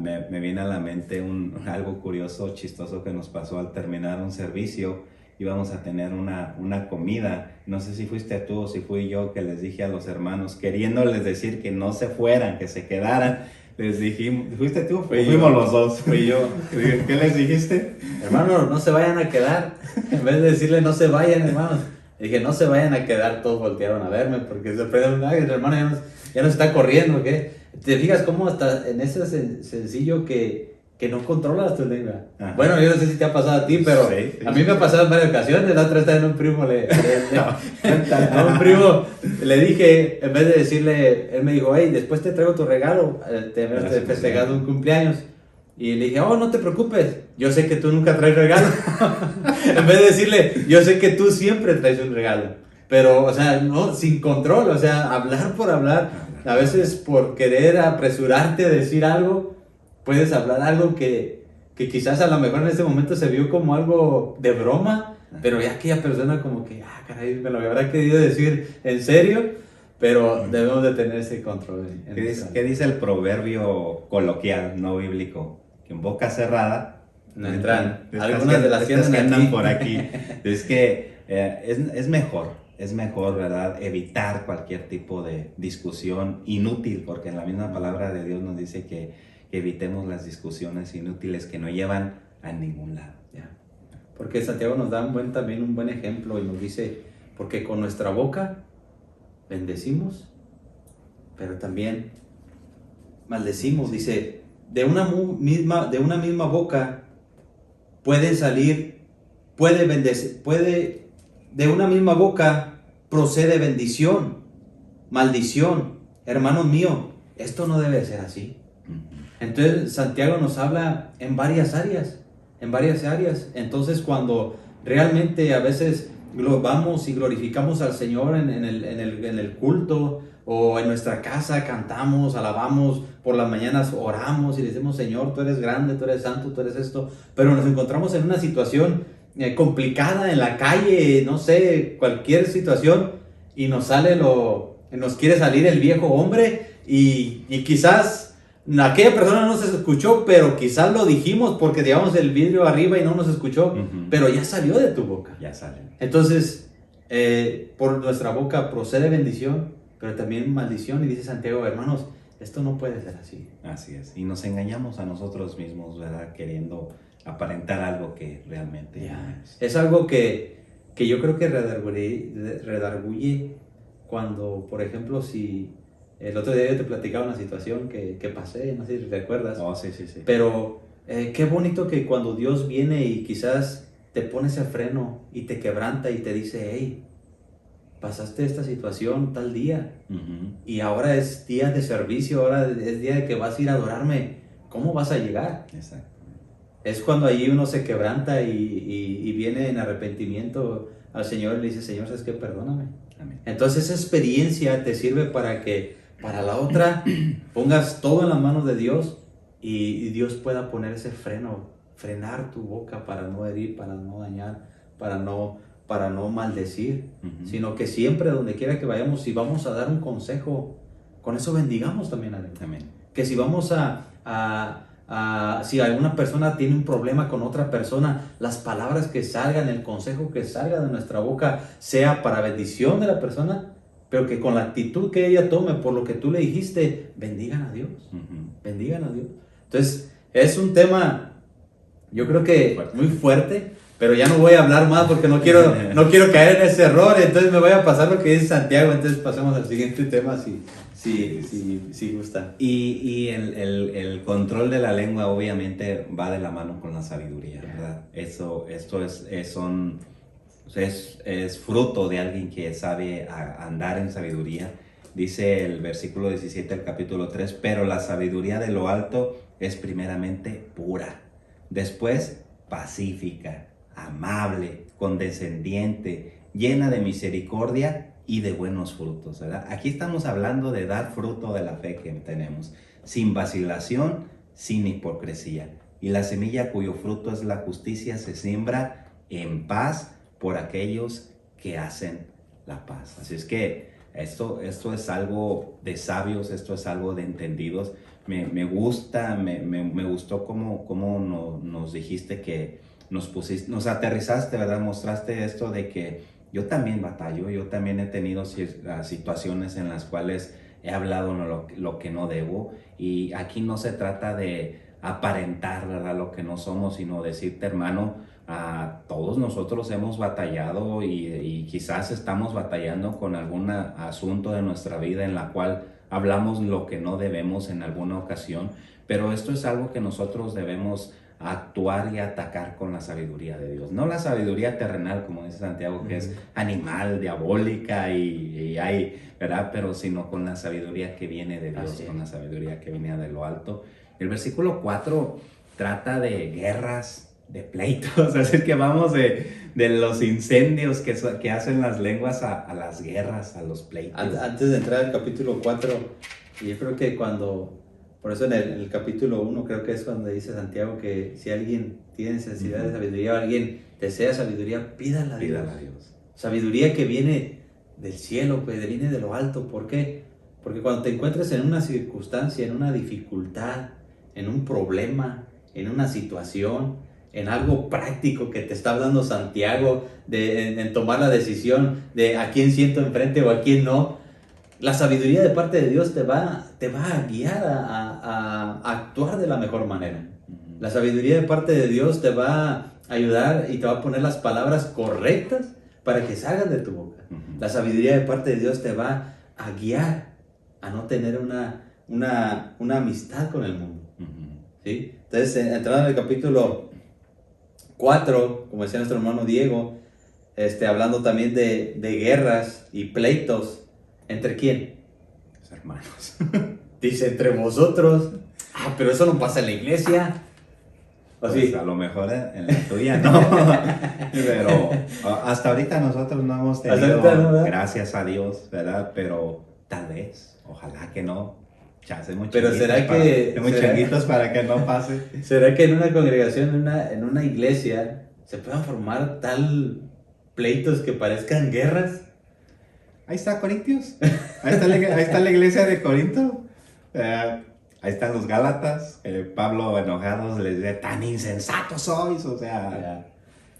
Me viene a la mente algo curioso, chistoso, que nos pasó al terminar un servicio. Íbamos a tener una comida, no sé si fuiste tú o si fui yo, que les dije a los hermanos, queriéndoles decir que no se fueran, que se quedaran, les dijimos: ¿fuiste tú? Fuimos los dos. Fui yo. ¿Qué les dijiste? Hermanos, no se vayan a quedar. En vez de decirle no se vayan, hermanos, dije: no se vayan a quedar. Todos voltearon a verme porque se prendieron: ay, el hermano ya no está corriendo, ¿qué? ¿Te fijas cómo hasta en ese sencillo que no controlas tu lengua? Ajá. Bueno, yo no sé si te ha pasado a ti, pero sí. A mí me ha pasado en varias ocasiones. La otra vez en un primo a un primo le dije, en vez de decirle, él me dijo: hey, después te traigo tu regalo, te festejado un cumpleaños. Y le dije: oh, no te preocupes, yo sé que tú nunca traes regalo. En vez de decirle: yo sé que tú siempre traes un regalo. Pero, o sea, no, sin control, o sea, hablar por hablar. A veces por querer apresurarte a decir algo, puedes hablar algo que quizás a lo mejor en ese momento se vio como algo de broma, pero ya aquella persona como que: caray, me lo habrá querido decir en serio. Pero debemos de tener ese control. ¿Qué dice el proverbio coloquial, no bíblico? Que en boca cerrada no entran. Algunas de las que andan por aquí. Es que es mejor, ¿verdad?, evitar cualquier tipo de discusión inútil, porque en la misma palabra de Dios nos dice que evitemos las discusiones inútiles que no llevan a ningún lado. Yeah. Porque Santiago nos da también un buen ejemplo y nos dice: porque con nuestra boca bendecimos, pero también maldecimos. Dice: de una misma boca pueden salir, de una misma boca procede bendición, maldición. Hermanos míos, esto no debe ser así. Entonces Santiago nos habla en varias áreas. Entonces cuando realmente a veces vamos y glorificamos al Señor en el culto, o en nuestra casa cantamos, alabamos, por las mañanas oramos y decimos: Señor, tú eres grande, tú eres santo, tú eres esto, pero nos encontramos en una situación complicada en la calle, no sé, cualquier situación, y nos quiere salir el viejo hombre, y quizás aquella persona no se escuchó, pero quizás lo dijimos porque llevamos el vidrio arriba y no nos escuchó, pero ya salió de tu boca. Ya salió. Entonces, por nuestra boca procede bendición, pero también maldición, y dice Santiago: hermanos, esto no puede ser así. Así es, y nos engañamos a nosotros mismos, ¿verdad? Queriendo aparentar algo que realmente no es. Es algo que yo creo que redarguye cuando, por ejemplo, si el otro día yo te platicaba una situación que pasé, no sé si recuerdas. Oh, sí. Pero qué bonito que cuando Dios viene y quizás te pone ese freno y te quebranta y te dice: hey, pasaste esta situación tal día, y ahora es día de servicio, ahora es día de que vas a ir a adorarme. ¿Cómo vas a llegar? Exacto. Es cuando allí uno se quebranta y viene en arrepentimiento al Señor y le dice: Señor, ¿sabes qué? Perdóname. Amén. Entonces esa experiencia te sirve para que para la otra pongas todo en las manos de Dios, y Dios pueda poner ese frenar tu boca para no herir, para no dañar, para no maldecir, sino que siempre, donde quiera que vayamos, si vamos a dar un consejo, con eso bendigamos también a Dios. Amén. Que si vamos si alguna persona tiene un problema con otra persona, las palabras que salgan, el consejo que salga de nuestra boca sea para bendición de la persona, pero que con la actitud que ella tome por lo que tú le dijiste, bendigan a Dios. Bendigan a Dios. Entonces, es un tema, yo creo que muy fuerte, pero ya no voy a hablar más porque no quiero caer en ese error. Entonces me voy a pasar lo que dice Santiago. Entonces pasemos al siguiente tema si gusta. Y el control de la lengua obviamente va de la mano con la sabiduría, ¿verdad? Esto es fruto de alguien que sabe andar en sabiduría. Dice el versículo 17 del capítulo 3: pero la sabiduría de lo alto es primeramente pura, después pacífica, amable, condescendiente, llena de misericordia y de buenos frutos, ¿verdad? Aquí estamos hablando de dar fruto de la fe que tenemos, sin vacilación, sin hipocresía. Y la semilla cuyo fruto es la justicia se siembra en paz por aquellos que hacen la paz. Así es que esto es algo de sabios, esto es algo de entendidos. Me gustó cómo nos dijiste que nos aterrizaste, ¿verdad? Mostraste esto de que yo también batallo, yo también he tenido situaciones en las cuales he hablado lo que no debo, y aquí no se trata de aparentar, ¿verdad?, lo que no somos, sino decirte, hermano, todos nosotros hemos batallado y quizás estamos batallando con algún asunto de nuestra vida en la cual hablamos lo que no debemos en alguna ocasión, pero esto es algo que nosotros debemos actuar y atacar con la sabiduría de Dios, no la sabiduría terrenal, como dice Santiago, que es animal, diabólica y hay, ¿verdad? Pero sino con la sabiduría que viene de Dios, con la sabiduría que viene de lo alto. El versículo 4 trata de guerras, de pleitos, así que vamos de los incendios que hacen las lenguas a las guerras, a los pleitos. Antes de entrar al capítulo 4, yo creo que por eso en el capítulo 1 creo que es cuando dice Santiago que si alguien tiene necesidad de sabiduría o alguien desea sabiduría, pídala a Dios. Sabiduría que viene del cielo, que viene de lo alto. ¿Por qué? Porque cuando te encuentres en una circunstancia, en una dificultad, en un problema, en una situación, en algo práctico que te está hablando Santiago, en tomar la decisión de a quién siento enfrente o a quién no, la sabiduría de parte de Dios te va a guiar a actuar de la mejor manera. La sabiduría de parte de Dios te va a ayudar y te va a poner las palabras correctas para que salgan de tu boca. La sabiduría de parte de Dios te va a guiar a no tener una amistad con el mundo. ¿Sí? Entonces, entrando en el capítulo 4, como decía nuestro hermano Diego, hablando también de guerras y pleitos. ¿Entre quién? Los hermanos. Dice, entre vosotros. Ah, pero eso no pasa en la iglesia. ¿O pues sí? A lo mejor en la tuya no. Pero hasta ahorita nosotros no hemos tenido, no, gracias a Dios, ¿verdad? Pero tal vez, ojalá que no. Ya hacemos pero será que changuitos para que no pase. ¿Será que en una congregación, en una iglesia, se puedan formar tal pleitos que parezcan guerras? Ahí está Corintios. Ahí está la iglesia de Corinto. Ahí están los Gálatas. Pablo enojados les dice, tan insensatos sois. O sea,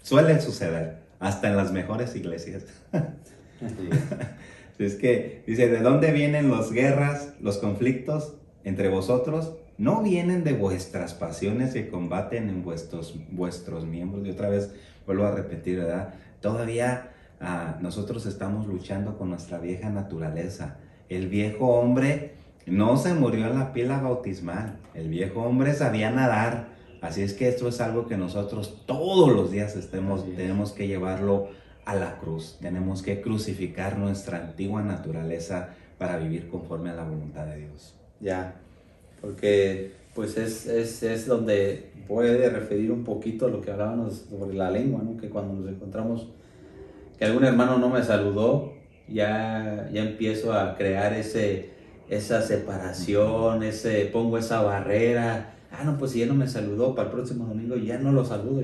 suele suceder. Hasta en las mejores iglesias. Es que dice, ¿de dónde vienen las guerras, los conflictos entre vosotros? No vienen de vuestras pasiones que combaten en vuestros miembros. Y otra vez vuelvo a repetir, ¿verdad? Todavía nosotros estamos luchando con nuestra vieja naturaleza. El viejo hombre no se murió en la pila bautismal. El viejo hombre sabía nadar. Así es que esto es algo que nosotros todos los días tenemos que llevarlo a la cruz. Tenemos que crucificar nuestra antigua naturaleza para vivir conforme a la voluntad de Dios. Ya, porque pues es donde puede referir un poquito a lo que hablábamos sobre la lengua, ¿no? Que cuando nos encontramos que algún hermano no me saludó, ya empiezo a crear esa separación, pongo esa barrera. No, pues si ya no me saludó, para el próximo domingo ya no lo saludo.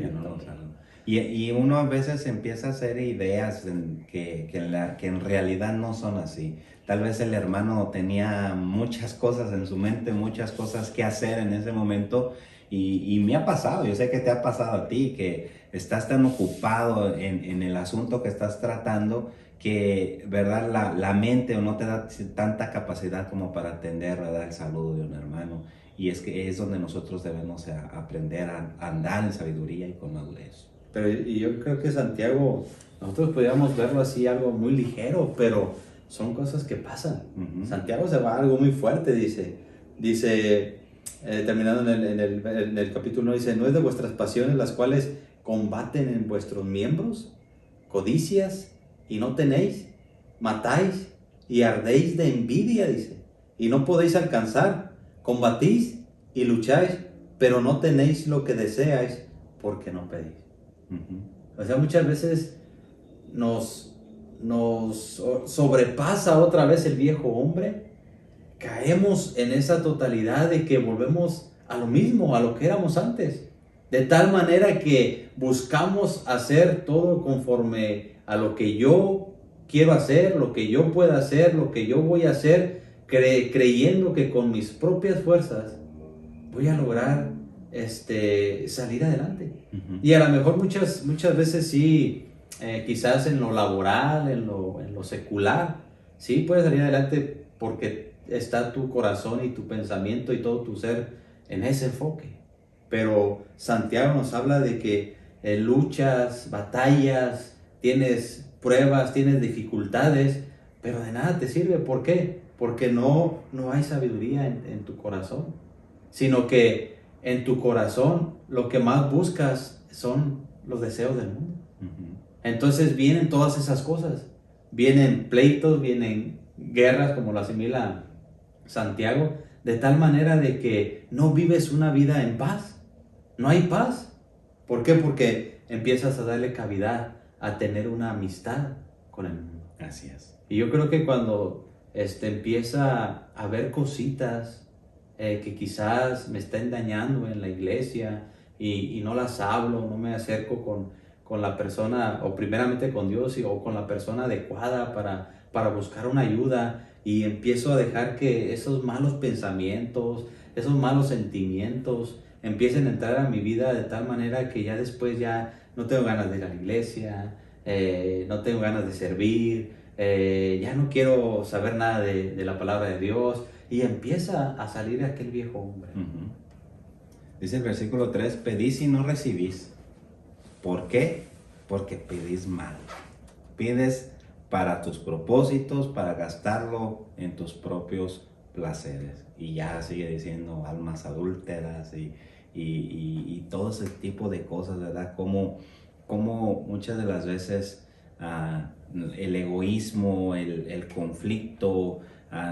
Y uno a veces empieza a hacer ideas que en realidad no son así. Tal vez el hermano tenía muchas cosas en su mente, muchas cosas que hacer en ese momento. Y me ha pasado, yo sé que te ha pasado a ti, que estás tan ocupado en el asunto que estás tratando que, ¿verdad? La mente no te da tanta capacidad como para atender, ¿verdad? El saludo de un hermano. Y es que es donde nosotros debemos aprender a andar en sabiduría y con madurez. Pero y yo creo que Santiago, nosotros podríamos verlo así, algo muy ligero, pero son cosas que pasan. Santiago se va a algo muy fuerte, dice terminando en el capítulo 1, dice, ¿no es de vuestras pasiones las cuales combaten en vuestros miembros? Codicias y no tenéis, matáis y ardéis de envidia, dice, y no podéis alcanzar, combatís y lucháis, pero no tenéis lo que deseáis porque no pedís. O sea, muchas veces nos sobrepasa otra vez el viejo hombre, caemos en esa totalidad de que volvemos a lo mismo, a lo que éramos antes, de tal manera que buscamos hacer todo conforme a lo que yo quiero hacer, lo que yo pueda hacer, lo que yo voy a hacer, creyendo que con mis propias fuerzas voy a lograr salir adelante. Y a lo mejor muchas veces sí, quizás en lo laboral, en lo secular, sí puedes salir adelante porque está tu corazón y tu pensamiento y todo tu ser en ese enfoque. Pero Santiago nos habla de que luchas, batallas, tienes pruebas, tienes dificultades, pero de nada te sirve. ¿Por qué? Porque no hay sabiduría en tu corazón, sino que en tu corazón lo que más buscas son los deseos del mundo. Entonces vienen todas esas cosas, vienen pleitos, vienen guerras, como lo asimila Santiago, de tal manera de que no vives una vida en paz, no hay paz. ¿Por qué? Porque empiezas a darle cavidad a tener una amistad con el mundo. Así es. Y yo creo que cuando empieza a ver cositas que quizás me estén dañando en la iglesia y no las hablo, no me acerco con la persona, o primeramente con Dios o con la persona adecuada para buscar una ayuda, y empiezo a dejar que esos malos pensamientos, esos malos sentimientos empiecen a entrar a mi vida de tal manera que ya después ya no tengo ganas de ir a la iglesia, no tengo ganas de servir, ya no quiero saber nada de la palabra de Dios, y empieza a salir aquel viejo hombre. Dice el versículo 3, pedís y no recibís. ¿Por qué? Porque pedís mal. Pides para tus propósitos, para gastarlo en tus propios placeres. Y ya sigue diciendo almas adúlteras y todo ese tipo de cosas, ¿verdad? Como muchas de las veces el egoísmo, el conflicto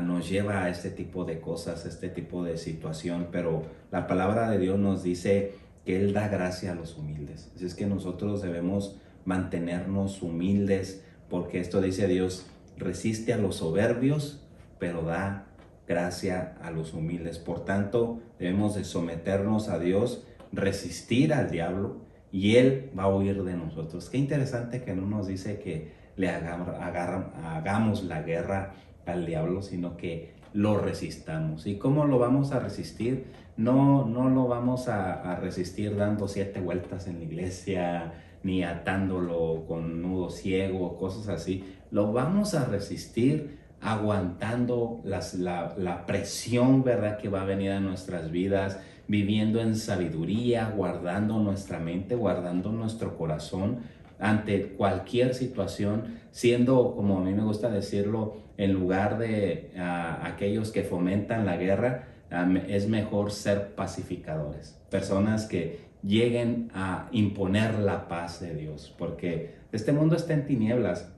nos lleva a este tipo de cosas, este tipo de situación, pero la palabra de Dios nos dice que Él da gracia a los humildes. Así es que nosotros debemos mantenernos humildes, porque esto dice Dios: resiste a los soberbios, pero da gracia a los humildes. Por tanto, debemos de someternos a Dios, resistir al diablo, y Él va a huir de nosotros. Qué interesante que no nos dice que le hagamos la guerra al diablo, sino que lo resistamos. ¿Y cómo lo vamos a resistir? No lo vamos a resistir dando 7 vueltas en la iglesia, ni atándolo con nudo ciego o cosas así. Lo vamos a resistir aguantando la presión, ¿verdad?, que va a venir a nuestras vidas, viviendo en sabiduría, guardando nuestra mente, guardando nuestro corazón ante cualquier situación, siendo, como a mí me gusta decirlo, en lugar de aquellos que fomentan la guerra, es mejor ser pacificadores, personas que lleguen a imponer la paz de Dios, porque este mundo está en tinieblas,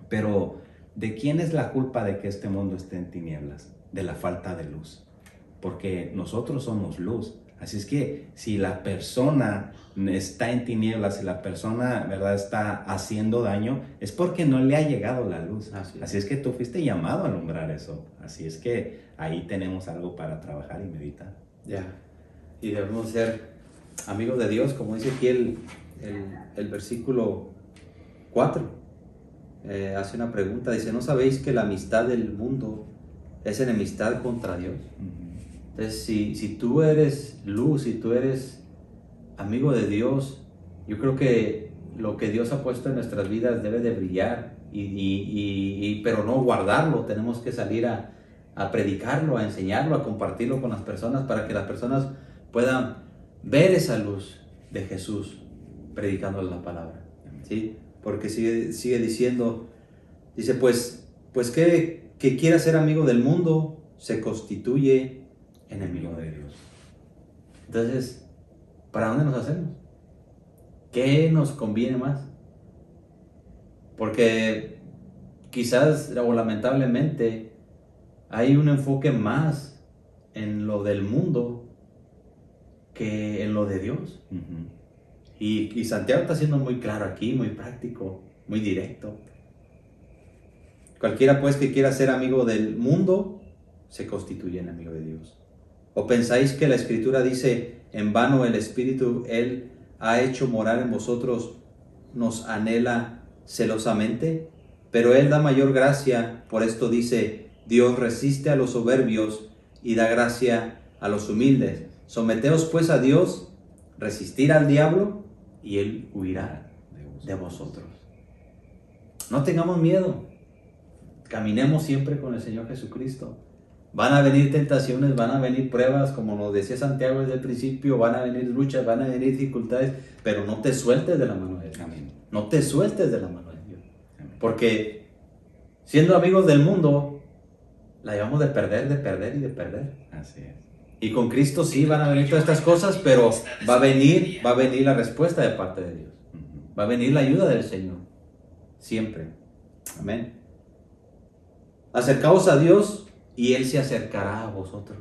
pero ¿de quién es la culpa de que este mundo esté en tinieblas? De la falta de luz, porque nosotros somos luz. Así es que si la persona está en tinieblas, si la persona, ¿verdad?, está haciendo daño, es porque no le ha llegado la luz. Así es que tú fuiste llamado a alumbrar eso. Así es que ahí tenemos algo para trabajar y meditar. Ya. Y debemos ser amigos de Dios, como dice aquí el versículo 4. Hace una pregunta, dice: ¿no sabéis que la amistad del mundo es enemistad contra Dios? Entonces, si tú eres luz, si tú eres amigo de Dios, yo creo que lo que Dios ha puesto en nuestras vidas debe de brillar, pero no guardarlo. Tenemos que salir a predicarlo, a enseñarlo, a compartirlo con las personas, para que las personas puedan ver esa luz de Jesús predicándoles la palabra, ¿sí? Porque sigue diciendo, dice, pues que quiera ser amigo del mundo se constituye enemigo de Dios. Entonces, ¿para dónde nos hacemos? ¿Qué nos conviene más? Porque quizás o lamentablemente hay un enfoque más en lo del mundo que en lo de Dios. Y Santiago está siendo muy claro aquí, muy práctico, muy directo. Cualquiera pues que quiera ser amigo del mundo se constituye enemigo de Dios. ¿O pensáis que la Escritura dice: en vano el Espíritu Él ha hecho morar en vosotros, nos anhela celosamente? Pero Él da mayor gracia. Por esto dice: Dios resiste a los soberbios y da gracia a los humildes. Someteos pues a Dios, resistir al diablo y Él huirá de vosotros. No tengamos miedo. Caminemos siempre con el Señor Jesucristo. Van a venir tentaciones, van a venir pruebas, como nos decía Santiago desde el principio, van a venir luchas, van a venir dificultades, pero no te sueltes de la mano de Dios. Amén. No te sueltes de la mano de Dios. Amén. Porque siendo amigos del mundo, la llevamos de perder y de perder. Así es. Y con Cristo sí van a venir todas estas cosas, pero va a venir la respuesta de parte de Dios. Va a venir la ayuda del Señor. Siempre. Amén. Acercaos a Dios y Él se acercará a vosotros.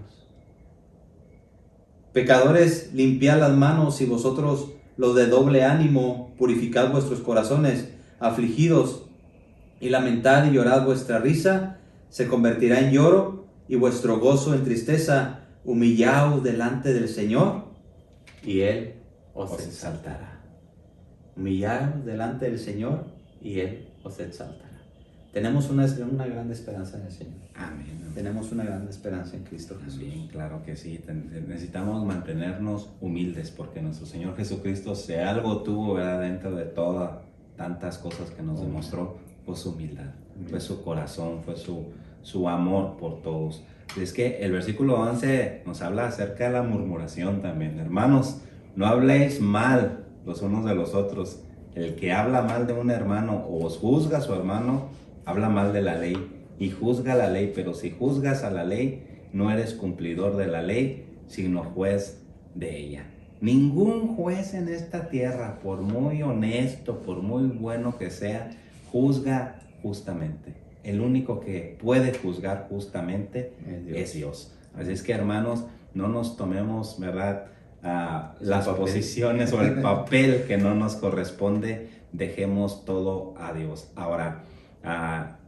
Pecadores, limpiad las manos, y vosotros, los de doble ánimo, purificad vuestros corazones. Afligidos, y lamentad y llorad. Vuestra risa se convertirá en lloro, y vuestro gozo en tristeza. Humillaos delante del Señor, y Él os exaltará. Humillaos delante del Señor, y Él os exaltará. Tenemos una gran esperanza en el Señor. Amén. Tenemos una gran esperanza en Cristo Jesús. Amén, claro que sí. Necesitamos mantenernos humildes, porque nuestro Señor Jesucristo, si algo tuvo, ¿verdad?, dentro de todas tantas cosas que nos demostró, fue su humildad, fue su corazón, fue su amor por todos. Es que el versículo 11 nos habla acerca de la murmuración también. Hermanos, no habléis mal los unos de los otros. El que habla mal de un hermano o os juzga a su hermano, habla mal de la ley y juzga la ley. Pero si juzgas a la ley, no eres cumplidor de la ley, sino juez de ella. Ningún juez en esta tierra, por muy honesto, por muy bueno que sea, juzga justamente. El único que puede juzgar justamente es Dios. Así es que, hermanos, no nos tomemos, ¿verdad?, las posiciones o el papel que no nos corresponde. Dejemos todo a Dios. Ahora,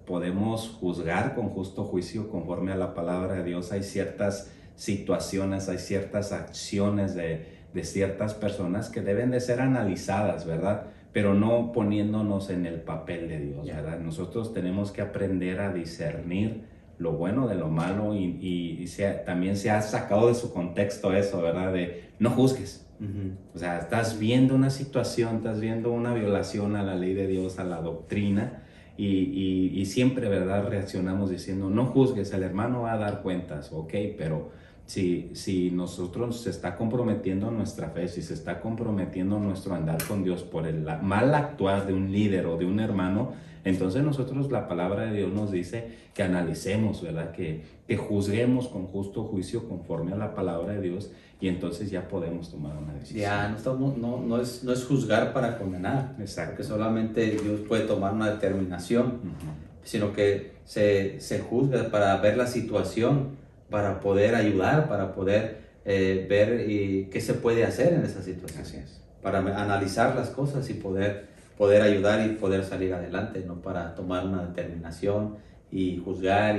podemos juzgar con justo juicio conforme a la palabra de Dios. Hay ciertas situaciones, hay ciertas acciones de ciertas personas que deben de ser analizadas, ¿verdad? Pero no poniéndonos en el papel de Dios, ¿verdad? Nosotros tenemos que aprender a discernir lo bueno de lo malo y también se ha sacado de su contexto eso, ¿verdad? De no juzgues. O sea, estás viendo una situación, estás viendo una violación a la ley de Dios, a la doctrina, y siempre, ¿verdad?, reaccionamos diciendo, no juzgues, el hermano va a dar cuentas, ok, pero si nosotros se está comprometiendo nuestra fe, si se está comprometiendo nuestro andar con Dios por el mal actuar de un líder o de un hermano, entonces nosotros, la palabra de Dios nos dice que analicemos, ¿verdad?, que juzguemos con justo juicio conforme a la palabra de Dios, y entonces ya podemos tomar una decisión. Ya, no es juzgar para condenar. Exacto. Porque solamente Dios puede tomar una determinación, sino que se juzga para ver la situación, para poder ayudar, para poder ver qué se puede hacer en esa situación. Así es. Para analizar las cosas y poder ayudar y poder salir adelante, no para tomar una determinación y juzgar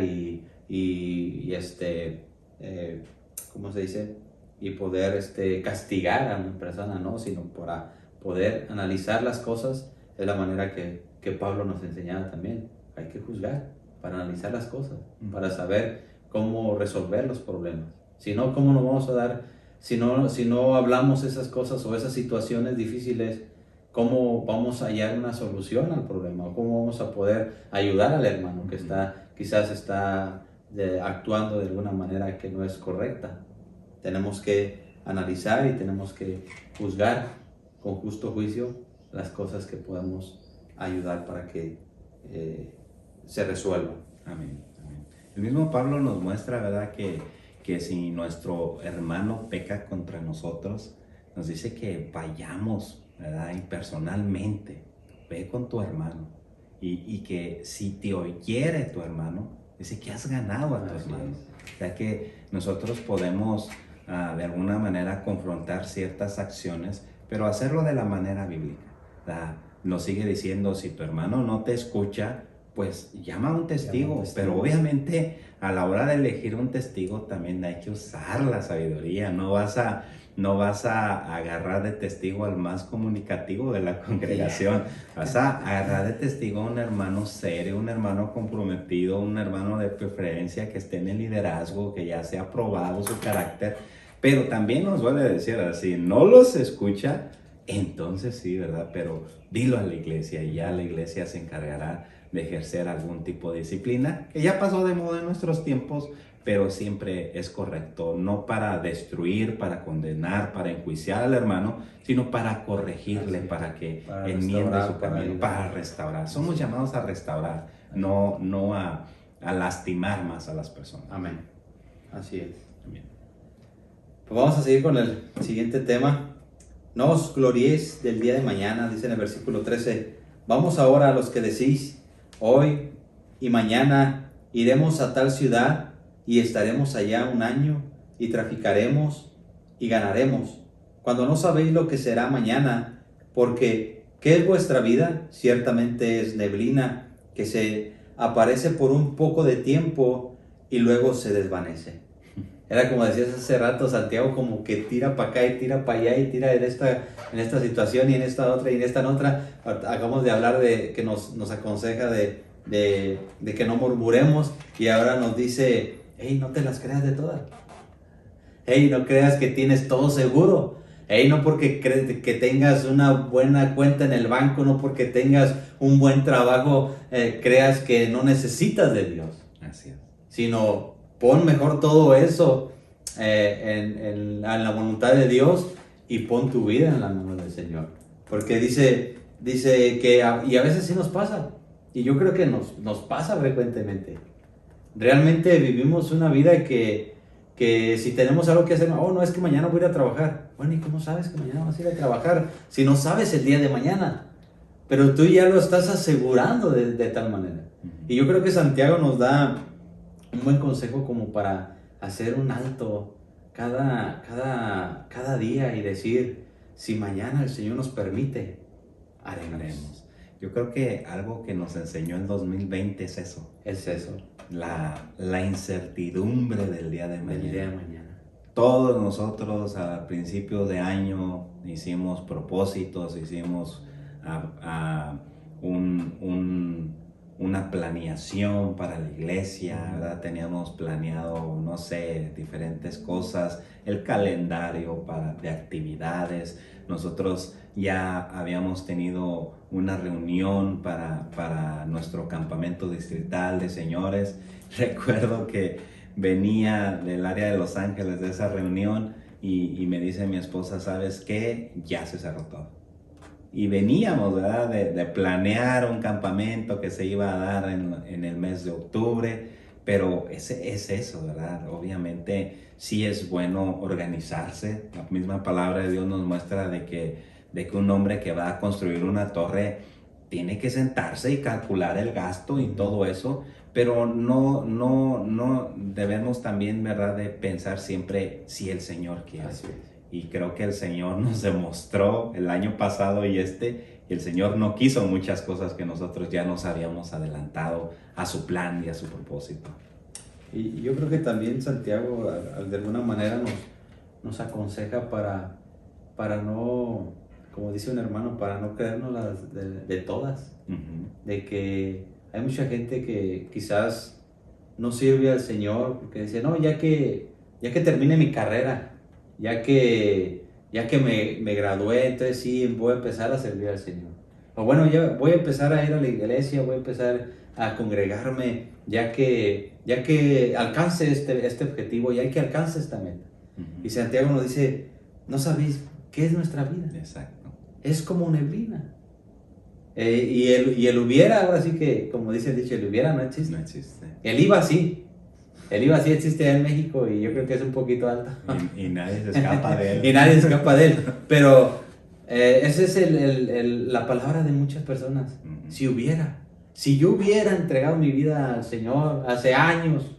¿cómo se dice? Y poder castigar a una persona, ¿no? Sino para poder analizar las cosas. Es la manera que Pablo nos enseñaba también. Hay que juzgar para analizar las cosas, para saber cómo resolver los problemas. Si no, ¿cómo nos vamos a dar? Si no hablamos esas cosas o esas situaciones difíciles, ¿cómo vamos a hallar una solución al problema? ¿O cómo vamos a poder ayudar al hermano que quizás está actuando de alguna manera que no es correcta? Tenemos que analizar y tenemos que juzgar con justo juicio las cosas que podemos ayudar para que se resuelvan. Amén. Amén. El mismo Pablo nos muestra, ¿verdad?, que si nuestro hermano peca contra nosotros, nos dice que vayamos, ¿verdad?, y personalmente ve con tu hermano, y que si te oyere tu hermano, dice que has ganado a tu hermano. O sea que nosotros podemos de alguna manera confrontar ciertas acciones, pero hacerlo de la manera bíblica, ¿verdad? Nos sigue diciendo, si tu hermano no te escucha, pues llama a un testigo, pero obviamente a la hora de elegir un testigo también hay que usar la sabiduría. No vas a agarrar de testigo al más comunicativo de la congregación. Vas a agarrar de testigo a un hermano serio, un hermano comprometido, un hermano de preferencia que esté en el liderazgo, que ya sea probado su carácter. Pero también nos suele decir así, no los escucha, entonces sí, ¿verdad? Pero dilo a la iglesia y ya la iglesia se encargará de ejercer algún tipo de disciplina, que ya pasó de moda en nuestros tiempos, pero siempre es correcto, no para destruir, para condenar, para enjuiciar al hermano, sino para corregirle, para que enmiende su camino, para restaurar. Somos llamados a restaurar, no a lastimar más a las personas. Amén. Así es. Amén. Pues vamos a seguir con el siguiente tema. No os gloriéis del día de mañana, dice en el versículo 13. Vamos ahora a los que decís, hoy y mañana iremos a tal ciudad y estaremos allá un año y traficaremos y ganaremos, cuando no sabéis lo que será mañana, porque ¿qué es vuestra vida? Ciertamente es neblina que se aparece por un poco de tiempo y luego se desvanece. Era como decías hace rato, Santiago, como que tira para acá y tira para allá y tira en esta situación y en esta otra y en esta otra. Acabamos de hablar de que nos aconseja de que no murmuremos, y ahora nos dice, hey, no te las creas de todas. Hey, no creas que tienes todo seguro. Hey, no porque que tengas una buena cuenta en el banco, no porque tengas un buen trabajo, creas que no necesitas de Dios. Así es. Sino pon mejor todo eso en la voluntad de Dios y pon tu vida en la mano del Señor. Porque dice que, y a veces sí nos pasa, y yo creo que nos pasa frecuentemente. Realmente vivimos una vida que que si tenemos algo que hacer, oh, no, es que mañana voy a ir a trabajar. Bueno, ¿y cómo sabes que mañana vas a ir a trabajar? Si no sabes el día de mañana. Pero tú ya lo estás asegurando de tal manera. Y yo creo que Santiago nos da un buen consejo como para hacer un alto cada día y decir, si mañana el Señor nos permite, haremos. Yo creo que algo que nos enseñó el 2020 es eso. Es eso. La incertidumbre del día de mañana. Del día de mañana. Todos nosotros a principios de año hicimos propósitos, hicimos una planeación para la iglesia, ¿verdad? Teníamos planeado, no sé, diferentes cosas, el calendario de actividades. Nosotros ya habíamos tenido una reunión para nuestro campamento distrital de señores. Recuerdo que venía del área de Los Ángeles de esa reunión y me dice mi esposa, ¿sabes qué? Ya se cerró todo. Y veníamos, ¿verdad?, de planear un campamento que se iba a dar en el mes de octubre, pero es eso, ¿verdad? Obviamente sí es bueno organizarse. La misma palabra de Dios nos muestra de que un hombre que va a construir una torre tiene que sentarse y calcular el gasto y todo eso, pero no debemos también, ¿verdad?, de pensar siempre si el Señor quiere. Así es. Y creo que el Señor nos demostró el año pasado y el Señor no quiso muchas cosas que nosotros ya nos habíamos adelantado a su plan y a su propósito. Y yo creo que también Santiago de alguna manera nos aconseja para no, como dice un hermano, para no creernos de todas. Uh-huh. De que hay mucha gente que quizás no sirve al Señor porque dice, no, ya que termine mi carrera, ya que me gradué, entonces sí voy a empezar a servir al Señor. O bueno, ya voy a empezar a ir a la iglesia, voy a empezar a congregarme, ya que alcance este objetivo, ya que alcance esta meta. Uh-huh. Y Santiago nos dice, no sabéis qué es nuestra vida. Exacto. Es como neblina. Y el hubiera, ahora sí que, como dice el dicho, el hubiera no existe. No existe. El IVA sí. El IVA sí existe en México y yo creo que es un poquito alto. Y nadie se escapa de él. Y nadie se escapa de él. Pero esa es la palabra de muchas personas. Uh-huh. Si yo hubiera entregado mi vida al Señor hace años.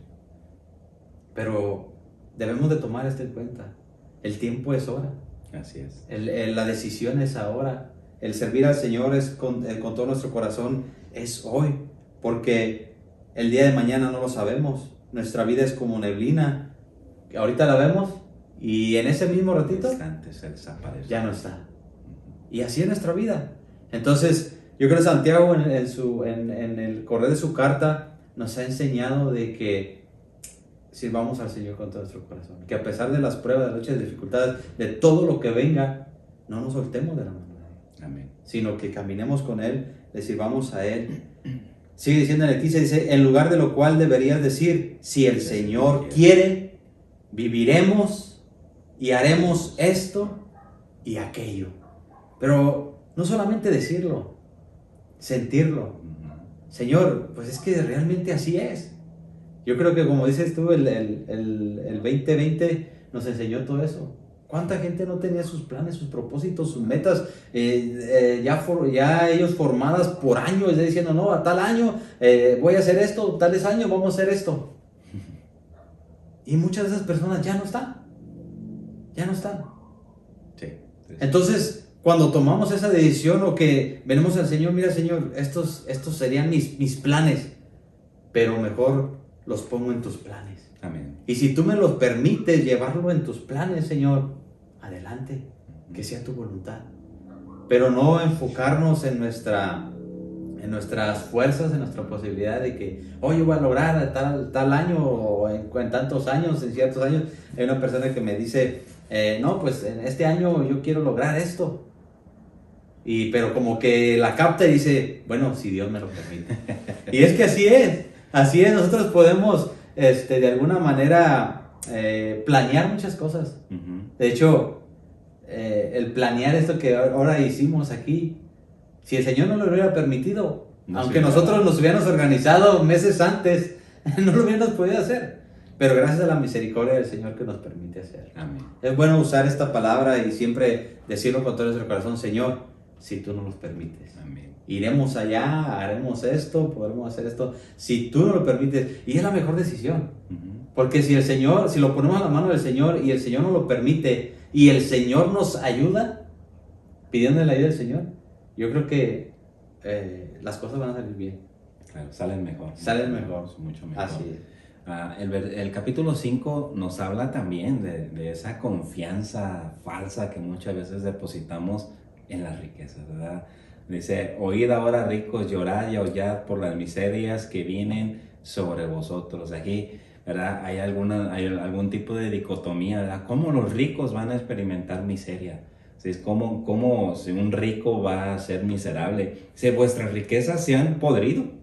Pero debemos de tomar esto en cuenta. El tiempo es ahora. Así es. La decisión es ahora. El servir al Señor es con todo nuestro corazón es hoy. Porque el día de mañana no lo sabemos. Nuestra vida es como neblina, que ahorita la vemos y en ese mismo ratito ya no está. Y así es nuestra vida. Entonces, yo creo que Santiago en el correr de su carta nos ha enseñado de que sirvamos al Señor con todo nuestro corazón. Que a pesar de las pruebas, de las luchas, de dificultades, de todo lo que venga, no nos soltemos de la mano de Él. Amén. Sino que caminemos con Él, le sirvamos a Él. Sigue diciendo en el 15, dice, en lugar de lo cual deberías decir, si el Señor quiere, viviremos y haremos esto y aquello. Pero no solamente decirlo, sentirlo. Señor, pues es que realmente así es. Yo creo que como dices tú, el 2020 nos enseñó todo eso. ¿Cuánta gente no tenía sus planes, sus propósitos, sus metas ya ellos formadas por años, diciendo, no, a tal año voy a hacer esto, tales años vamos a hacer esto? Y muchas de esas personas ya no están. Sí. Entonces, cuando tomamos esa decisión o que venimos al Señor, mira Señor, estos serían mis planes, pero mejor los pongo en tus planes. Amén. Y si tú me los permites llevarlo en tus planes, Señor, adelante, que sea tu voluntad. Pero no enfocarnos en nuestras fuerzas, en nuestra posibilidad de que, yo voy a lograr tal año o en tantos años, en ciertos años. Hay una persona que me dice, no, pues en este año yo quiero lograr esto. Pero como que la capta y dice, bueno, si Dios me lo permite. Y es que así es, nosotros podemos de alguna manera planear muchas cosas. Uh-huh. De hecho, el planear esto que ahora hicimos aquí, si el Señor no lo hubiera permitido, aunque nosotros nos hubiéramos organizado meses antes, no lo hubiéramos podido hacer. pero gracias a la misericordia del Señor que nos permite hacerlo. Amén. Es bueno usar esta palabra y siempre decirlo con todo nuestro corazón: Señor, si tú nos lo permites. Amén. Iremos allá, haremos esto, podremos hacer esto, si tú nos lo permites. Y es la mejor decisión. Porque si lo ponemos a la mano del Señor y el Señor nos lo permite y el Señor nos ayuda, pidiendo la ayuda del Señor, yo creo que las cosas van a salir bien. Claro, salen mejor. Salen mejor. Mucho mejor. Así es. El capítulo 5 nos habla también de esa confianza falsa que muchas veces depositamos en las riquezas, ¿verdad? Dice: oíd ahora, ricos, llorad y aullad por las miserias que vienen sobre vosotros. Aquí, ¿verdad?, hay algún tipo de dicotomía, ¿verdad? ¿Cómo los ricos van a experimentar miseria? Es como si un rico va a ser miserable. Dice: vuestras riquezas se han podrido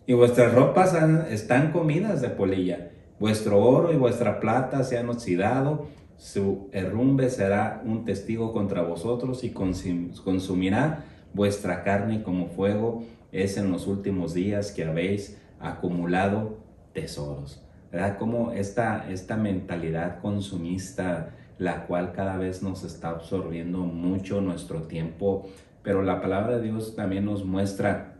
y vuestras ropas están comidas de polilla. Vuestro oro y vuestra plata se han oxidado. Su herrumbre será un testigo contra vosotros y consumirá vuestra carne como fuego. Es en los últimos días que habéis acumulado tesoros. ¿Verdad? Como esta mentalidad consumista, la cual cada vez nos está absorbiendo mucho nuestro tiempo. Pero la palabra de Dios también nos muestra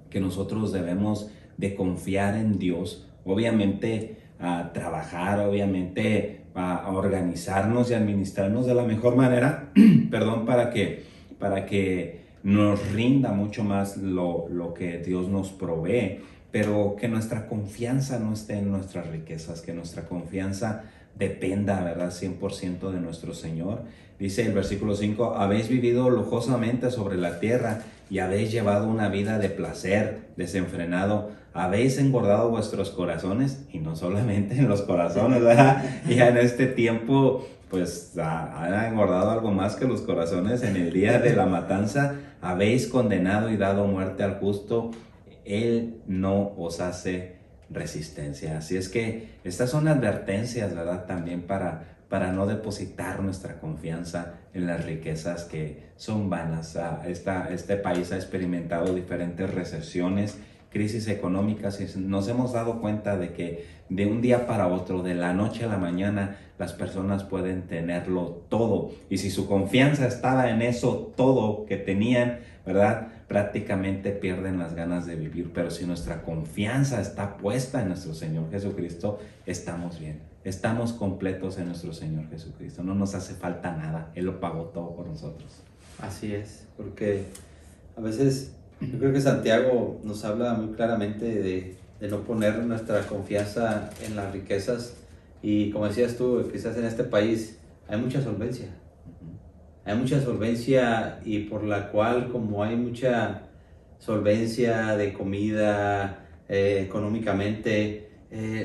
que nosotros debemos de confiar en Dios, obviamente a trabajar, obviamente a organizarnos y administrarnos de la mejor manera, perdón, para que nos rinda mucho más lo que Dios nos provee, pero que nuestra confianza no esté en nuestras riquezas, que nuestra confianza dependa, ¿verdad?, 100% de nuestro Señor. Dice el versículo 5: habéis vivido lujosamente sobre la tierra y habéis llevado una vida de placer desenfrenado. Habéis engordado vuestros corazones, y no solamente en los corazones, ¿verdad? Ya en este tiempo, pues ha engordado algo más que los corazones. En el día de la matanza habéis condenado y dado muerte al justo. Él no os hace resistencia. Así es que estas son advertencias, ¿verdad?, también para no depositar nuestra confianza en las riquezas que son vanas. Este país ha experimentado diferentes recesiones, crisis económicas, y nos hemos dado cuenta de que de un día para otro, de la noche a la mañana, las personas pueden tenerlo todo. Y si su confianza estaba en eso todo que tenían, ¿verdad?, prácticamente pierden las ganas de vivir. Pero si nuestra confianza está puesta en nuestro Señor Jesucristo, estamos bien. Estamos completos en nuestro Señor Jesucristo. No nos hace falta nada. Él lo pagó todo por nosotros. Así es, porque a veces yo creo que Santiago nos habla muy claramente de no poner nuestra confianza en las riquezas. Y como decías tú, quizás en este país hay mucha solvencia. Hay mucha solvencia, y por la cual, como hay mucha solvencia de comida, económicamente,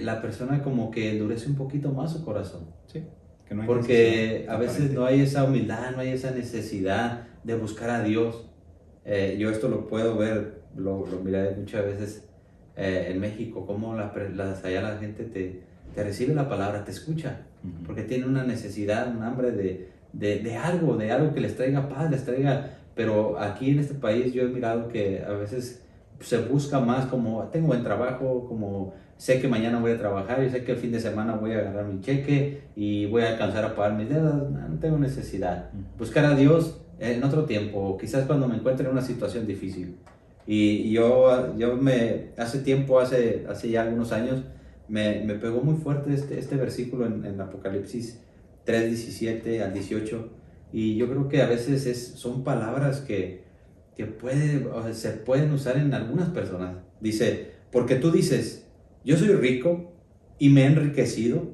la persona como que endurece un poquito más su corazón. Sí, que no hay porque a veces no hay esa humildad, no hay esa necesidad de buscar a Dios. Yo esto lo puedo ver, lo miré muchas veces en México, cómo allá la gente te recibe la palabra, te escucha, porque tiene una necesidad, un hambre de algo que les traiga paz, pero aquí en este país yo he mirado que a veces se busca más como: tengo buen trabajo, como sé que mañana voy a trabajar y sé que el fin de semana voy a agarrar mi cheque y voy a alcanzar a pagar mis deudas. No tengo necesidad. Buscar a Dios en otro tiempo, quizás cuando me encuentre en una situación difícil. Y yo hace ya algunos años, me pegó muy fuerte este versículo en Apocalipsis 3:17 al 18, y yo creo que a veces son palabras que se pueden usar en algunas personas. Dice: porque tú dices, yo soy rico y me he enriquecido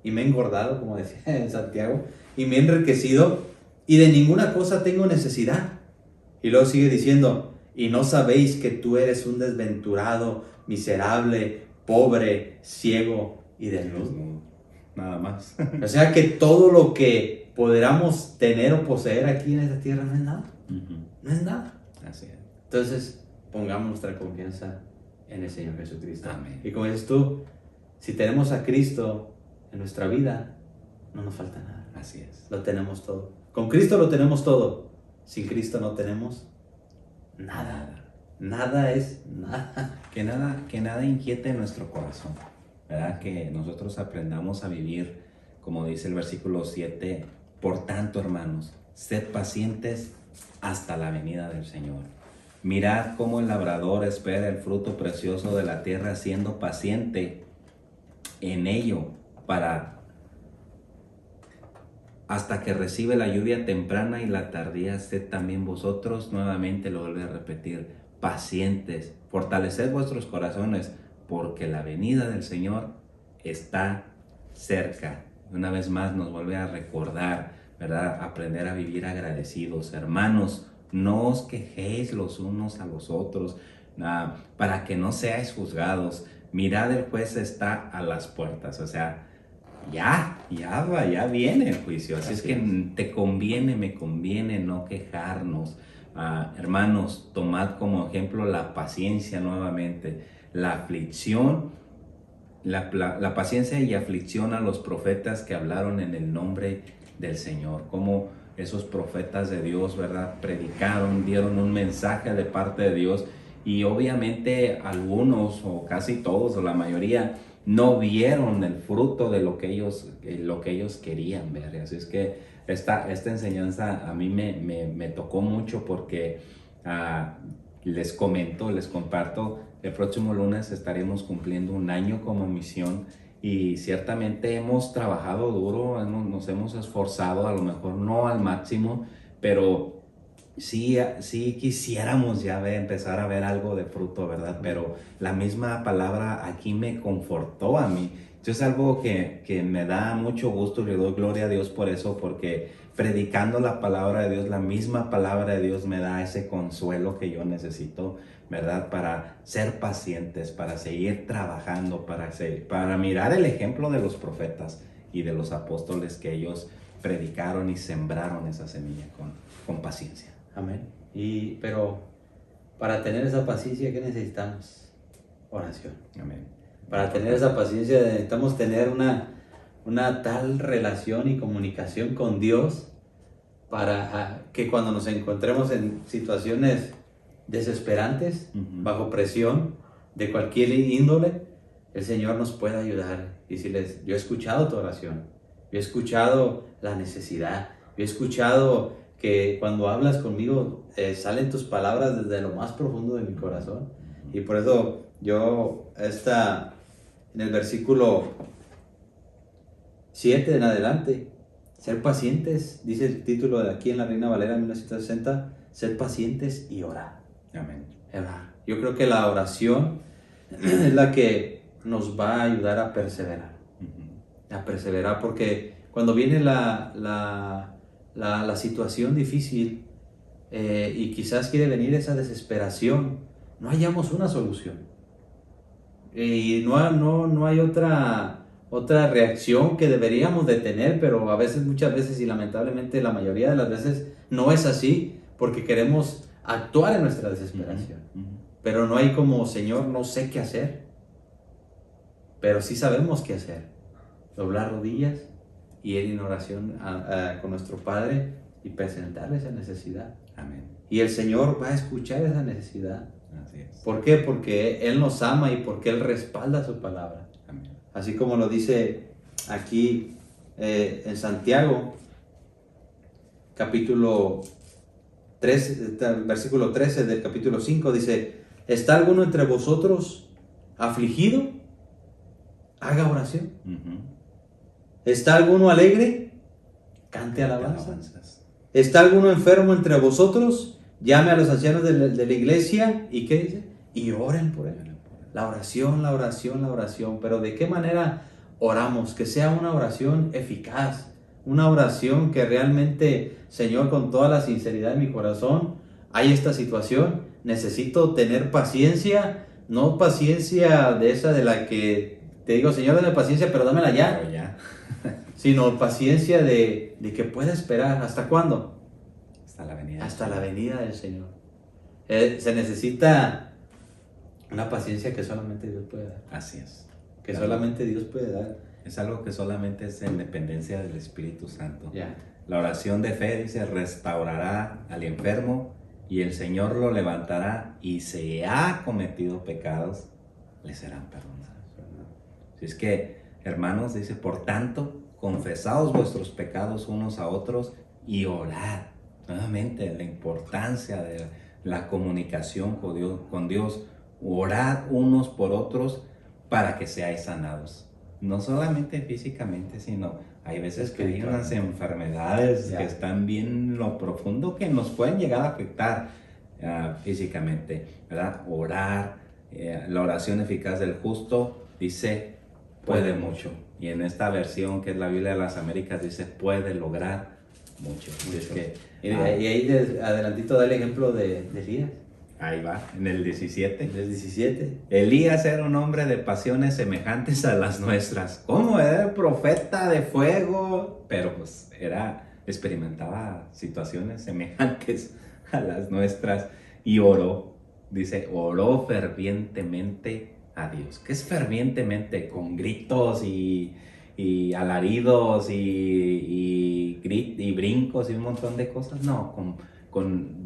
y me he engordado, como decía en Santiago, y me he enriquecido y de ninguna cosa tengo necesidad. Y luego sigue diciendo: y no sabéis que tú eres un desventurado, miserable, pobre, ciego y desnudo. Nada más. O sea que todo lo que podamos tener o poseer aquí en esta tierra no es nada. No es nada. Así es. Entonces, pongamos nuestra confianza en el Señor Jesucristo. Amén. Y como dices tú, si tenemos a Cristo en nuestra vida, no nos falta nada. Así es. Lo tenemos todo. Con Cristo lo tenemos todo. Sin Cristo no tenemos nada. Nada es nada. Que nada inquiete nuestro corazón. ¿verdad? Que nosotros aprendamos a vivir, como dice el versículo 7, por tanto, hermanos, sed pacientes hasta la venida del Señor. Mirad cómo el labrador espera el fruto precioso de la tierra, siendo paciente en ello hasta que recibe la lluvia temprana y la tardía. Sed también vosotros, nuevamente lo vuelve a repetir, pacientes, fortaleced vuestros corazones, porque la venida del Señor está cerca. Una vez más nos vuelve a recordar, ¿verdad? Aprender a vivir agradecidos. Hermanos, no os quejéis los unos a los otros, para que no seáis juzgados. Mirad, el juez está a las puertas. O sea, ya viene el juicio. Así es que te conviene, me conviene no quejarnos. Hermanos, tomad como ejemplo la paciencia nuevamente, la aflicción, la paciencia y aflicción a los profetas que hablaron en el nombre del Señor. Como esos profetas de Dios, ¿verdad? Predicaron, dieron un mensaje de parte de Dios, y obviamente algunos o casi todos o la mayoría no vieron el fruto de lo que ellos querían ver. Así es que esta enseñanza a mí me tocó mucho, porque les comparto, el próximo lunes estaremos cumpliendo un año como misión, y ciertamente hemos trabajado duro, nos hemos esforzado, a lo mejor no al máximo, pero sí quisiéramos ya empezar a ver algo de fruto, ¿verdad? Pero la misma palabra aquí me confortó a mí. Eso es algo que me da mucho gusto, y le doy gloria a Dios por eso, porque predicando la palabra de Dios, la misma palabra de Dios me da ese consuelo que yo necesito, ¿verdad? Para ser pacientes, para seguir trabajando, para mirar el ejemplo de los profetas y de los apóstoles, que ellos predicaron y sembraron esa semilla con paciencia. Amén. Pero para tener esa paciencia, ¿qué necesitamos? Oración. Amén. Para tener esa paciencia necesitamos tener una tal relación y comunicación con Dios, para que cuando nos encontremos en situaciones desesperantes, bajo presión de cualquier índole, el Señor nos pueda ayudar y decirles: yo he escuchado tu oración, yo he escuchado la necesidad, yo he escuchado que cuando hablas conmigo salen tus palabras desde lo más profundo de mi corazón. Y por eso yo en el versículo 7 en adelante, ser pacientes, dice el título de aquí en la Reina Valera 1960, ser pacientes y orar. Amén. Orar. Yo creo que la oración es la que nos va a ayudar a perseverar. A perseverar, porque cuando viene la situación difícil, y quizás quiere venir esa desesperación, no hallamos una solución. Y no hay otra reacción que deberíamos de tener, pero muchas veces y lamentablemente la mayoría de las veces no es así, porque queremos actuar en nuestra desesperación. Pero no hay como: Señor, no sé qué hacer. Pero sí sabemos qué hacer: doblar rodillas y ir en oración con nuestro Padre y presentarle esa necesidad. Amén. Y el Señor va a escuchar esa necesidad. Así es. ¿Por qué? Porque Él nos ama y porque Él respalda su palabra. Amén. Así como lo dice aquí en Santiago, capítulo 3, versículo 13 del capítulo 5, dice: ¿está alguno entre vosotros afligido? Haga oración. ¿Está alguno alegre? Cante alabanzas. ¿Está alguno enfermo entre vosotros? Llame a los ancianos de la iglesia. ¿Y qué dice? Y oren por él. La oración. Pero ¿de qué manera oramos? Que sea una oración eficaz. Una oración que realmente: Señor, con toda la sinceridad de mi corazón, hay esta situación. Necesito tener paciencia. No paciencia de esa de la que te digo: Señor, dame paciencia, pero dámela ya. Pero ya. Sino paciencia de que pueda esperar. ¿Hasta cuándo? Hasta la venida. Hasta la venida del Señor. Se necesita una paciencia que solamente Dios puede dar. Así es. Que solamente Dios puede dar. Es algo que solamente es en dependencia del Espíritu Santo. Ya. La oración de fe dice: restaurará al enfermo y el Señor lo levantará, y si ha cometido pecados, le serán perdonados. Si es que, hermanos, dice, por tanto, confesaos vuestros pecados unos a otros y orad. Nuevamente, la importancia de la comunicación con Dios. Orad unos por otros para que seáis sanados. No solamente físicamente, sino hay veces que hay unas enfermedades que están bien en lo profundo que nos pueden llegar a afectar físicamente, ¿verdad? Orar, la oración eficaz del justo, dice, puede mucho. Y en esta versión que es la Biblia de las Américas dice, puede lograr mucho. Es que, y ahí adelantito da el ejemplo de Elías. Ahí va, en el 17. En el 17. Elías era un hombre de pasiones semejantes a las nuestras. ¿Cómo? Era el profeta de fuego, pero pues experimentaba situaciones semejantes a las nuestras y oró. Dice, oró fervientemente a Dios. ¿Qué es fervientemente? Con gritos y alaridos y brincos y un montón de cosas. No, con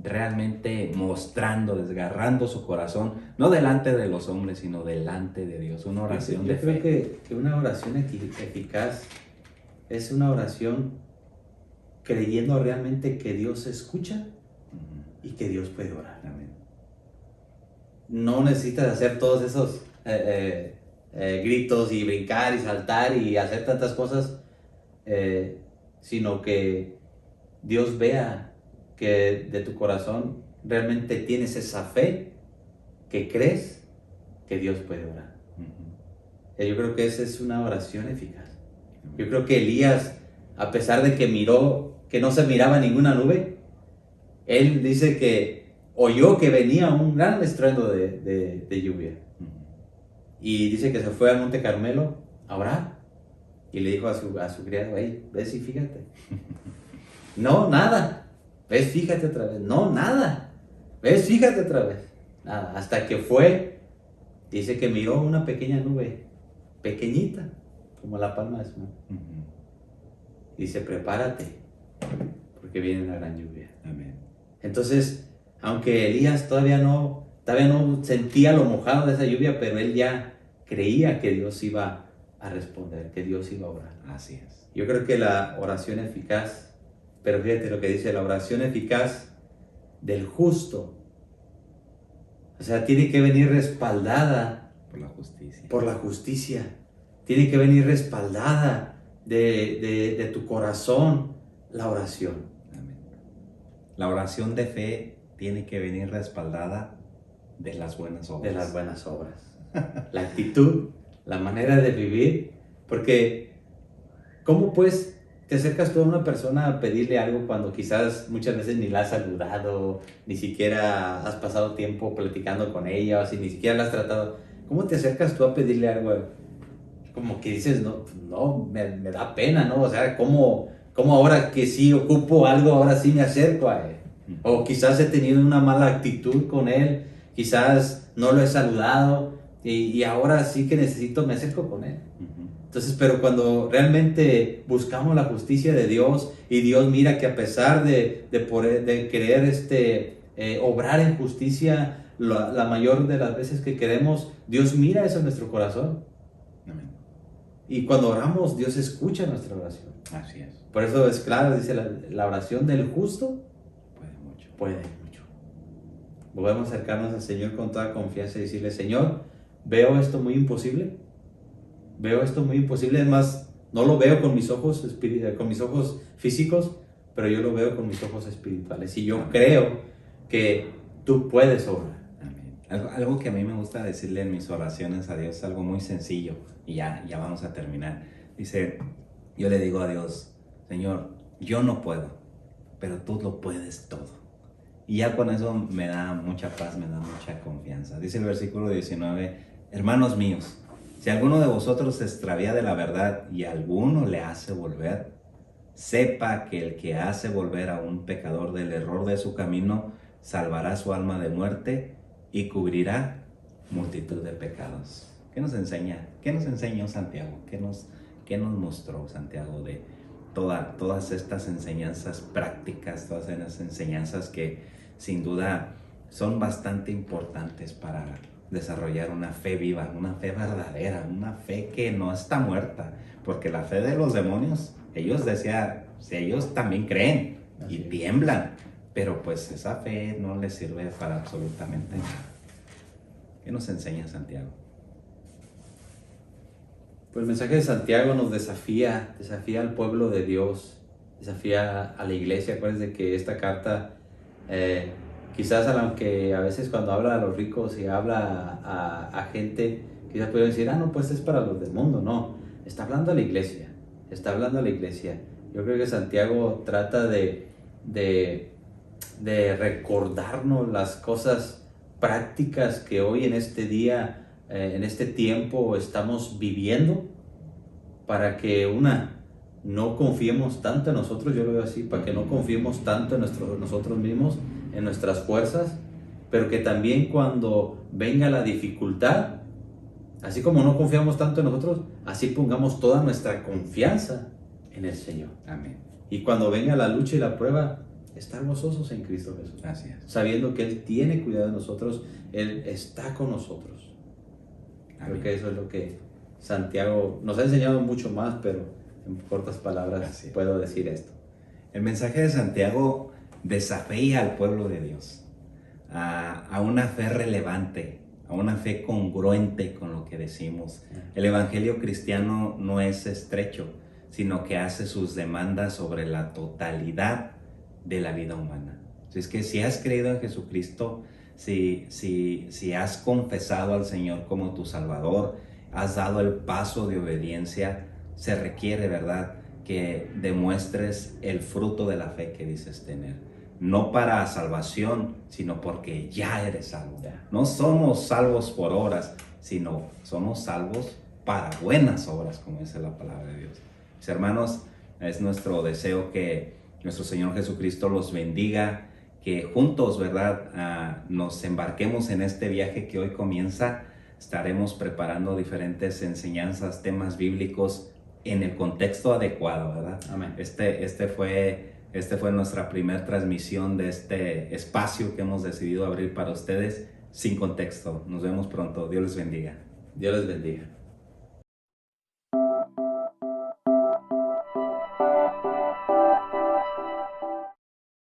realmente mostrando, desgarrando su corazón, no delante de los hombres, sino delante de Dios. Una oración de fe. Yo creo que una oración eficaz es una oración creyendo realmente que Dios escucha y que Dios puede orar. Amén. No necesitas hacer todos esos gritos y brincar y saltar y hacer tantas cosas, sino que Dios vea que de tu corazón realmente tienes esa fe, que crees que Dios puede orar. Yo creo que esa es una oración eficaz. Yo creo que Elías, a pesar de que miró que no se miraba ninguna nube, él dice que oyó que venía un gran estruendo de lluvia. Y dice que se fue al Monte Carmelo a orar. Y le dijo a su criado, hey, ves y fíjate. No, nada. ¿Ves? Fíjate otra vez. No, nada. ¿Ves? Fíjate otra vez. Nada. Hasta que fue, dice que miró una pequeña nube, pequeñita, como la palma de su mano. Dice, prepárate, porque viene una gran lluvia. Amén. Entonces, aunque Elías todavía no sentía lo mojado de esa lluvia, pero él ya creía que Dios iba a responder, que Dios iba a orar. Así es. Yo creo que la oración eficaz, pero fíjate lo que dice, la oración eficaz del justo, o sea, tiene que venir respaldada por la justicia. Por la justicia. Tiene que venir respaldada de tu corazón la oración. Amén. La oración de fe tiene que venir respaldada de las buenas obras. De las buenas obras. La actitud, la manera de vivir, porque ¿cómo pues te acercas tú a una persona a pedirle algo cuando quizás muchas veces ni la has saludado, ni siquiera has pasado tiempo platicando con ella, o si ni siquiera la has tratado? ¿Cómo te acercas tú a pedirle algo? Como que dices, no, me da pena, ¿no? O sea, ¿cómo ahora que sí ocupo algo, ahora sí me acerco a él? O quizás he tenido una mala actitud con él, quizás no lo he saludado y ahora sí que necesito, me acerco con él. Entonces, pero cuando realmente buscamos la justicia de Dios y Dios mira que a pesar de querer obrar en justicia la mayor de las veces que queremos, Dios mira eso en nuestro corazón. Amén. Y cuando oramos, Dios escucha nuestra oración. Así es. Por eso es claro, dice la oración del justo puede mucho. Podemos acercarnos al Señor con toda confianza y decirle, Señor, veo esto muy imposible. Es más, no lo veo con mis ojos físicos, pero yo lo veo con mis ojos espirituales. Y yo Amén. Creo que tú puedes obrar. Amén. Algo que a mí me gusta decirle en mis oraciones a Dios, algo muy sencillo, y ya vamos a terminar. Dice, yo le digo a Dios, Señor, yo no puedo, pero tú lo puedes todo. Y ya con eso me da mucha paz, me da mucha confianza. Dice el versículo 19, hermanos míos, si alguno de vosotros se extravía de la verdad y alguno le hace volver, sepa que el que hace volver a un pecador del error de su camino, salvará su alma de muerte y cubrirá multitud de pecados. ¿Qué nos enseña? ¿Qué nos enseñó Santiago? ¿Qué nos mostró Santiago de todas estas enseñanzas prácticas, todas esas enseñanzas que sin duda son bastante importantes para desarrollar una fe viva, una fe verdadera, una fe que no está muerta, porque la fe de los demonios, ellos decían, ellos también creen y tiemblan, pero pues esa fe no les sirve para absolutamente nada. ¿Qué nos enseña Santiago? Pues el mensaje de Santiago nos desafía al pueblo de Dios, desafía a la iglesia. Acuérdense que esta carta, quizás aunque a veces cuando habla a los ricos y habla a gente, quizás pueden decir, no, pues es para los del mundo. No, está hablando a la iglesia, está hablando a la iglesia. Yo creo que Santiago trata de recordarnos las cosas prácticas que hoy en este día, en este tiempo estamos viviendo, para que no confiemos tanto en nosotros, yo lo veo así, para que no confiemos tanto en nosotros mismos, en nuestras fuerzas, pero que también cuando venga la dificultad, así como no confiamos tanto en nosotros, así pongamos toda nuestra confianza en el Señor. Amén. Y cuando venga la lucha y la prueba, estar gozosos en Cristo Jesús. Así es. Sabiendo que Él tiene cuidado de nosotros, Él está con nosotros. Amén. Creo que eso es lo que Santiago nos ha enseñado mucho más, pero en cortas palabras puedo decir esto. El mensaje de Santiago desafía al pueblo de Dios a una fe relevante, a una fe congruente con lo que decimos. El evangelio cristiano no es estrecho, sino que hace sus demandas sobre la totalidad de la vida humana. Es que si has creído en Jesucristo, si has confesado al Señor como tu Salvador, has dado el paso de obediencia, se requiere, ¿verdad?, que demuestres el fruto de la fe que dices tener. No para salvación, sino porque ya eres salvo. No somos salvos por obras, sino somos salvos para buenas obras, como dice la palabra de Dios. Mis hermanos, es nuestro deseo que nuestro Señor Jesucristo los bendiga, que juntos, ¿verdad?, nos embarquemos en este viaje que hoy comienza. Estaremos preparando diferentes enseñanzas, temas bíblicos en el contexto adecuado, ¿verdad? Amén. Este fue nuestra primera transmisión de este espacio que hemos decidido abrir para ustedes sin contexto. Nos vemos pronto. Dios les bendiga. Dios les bendiga.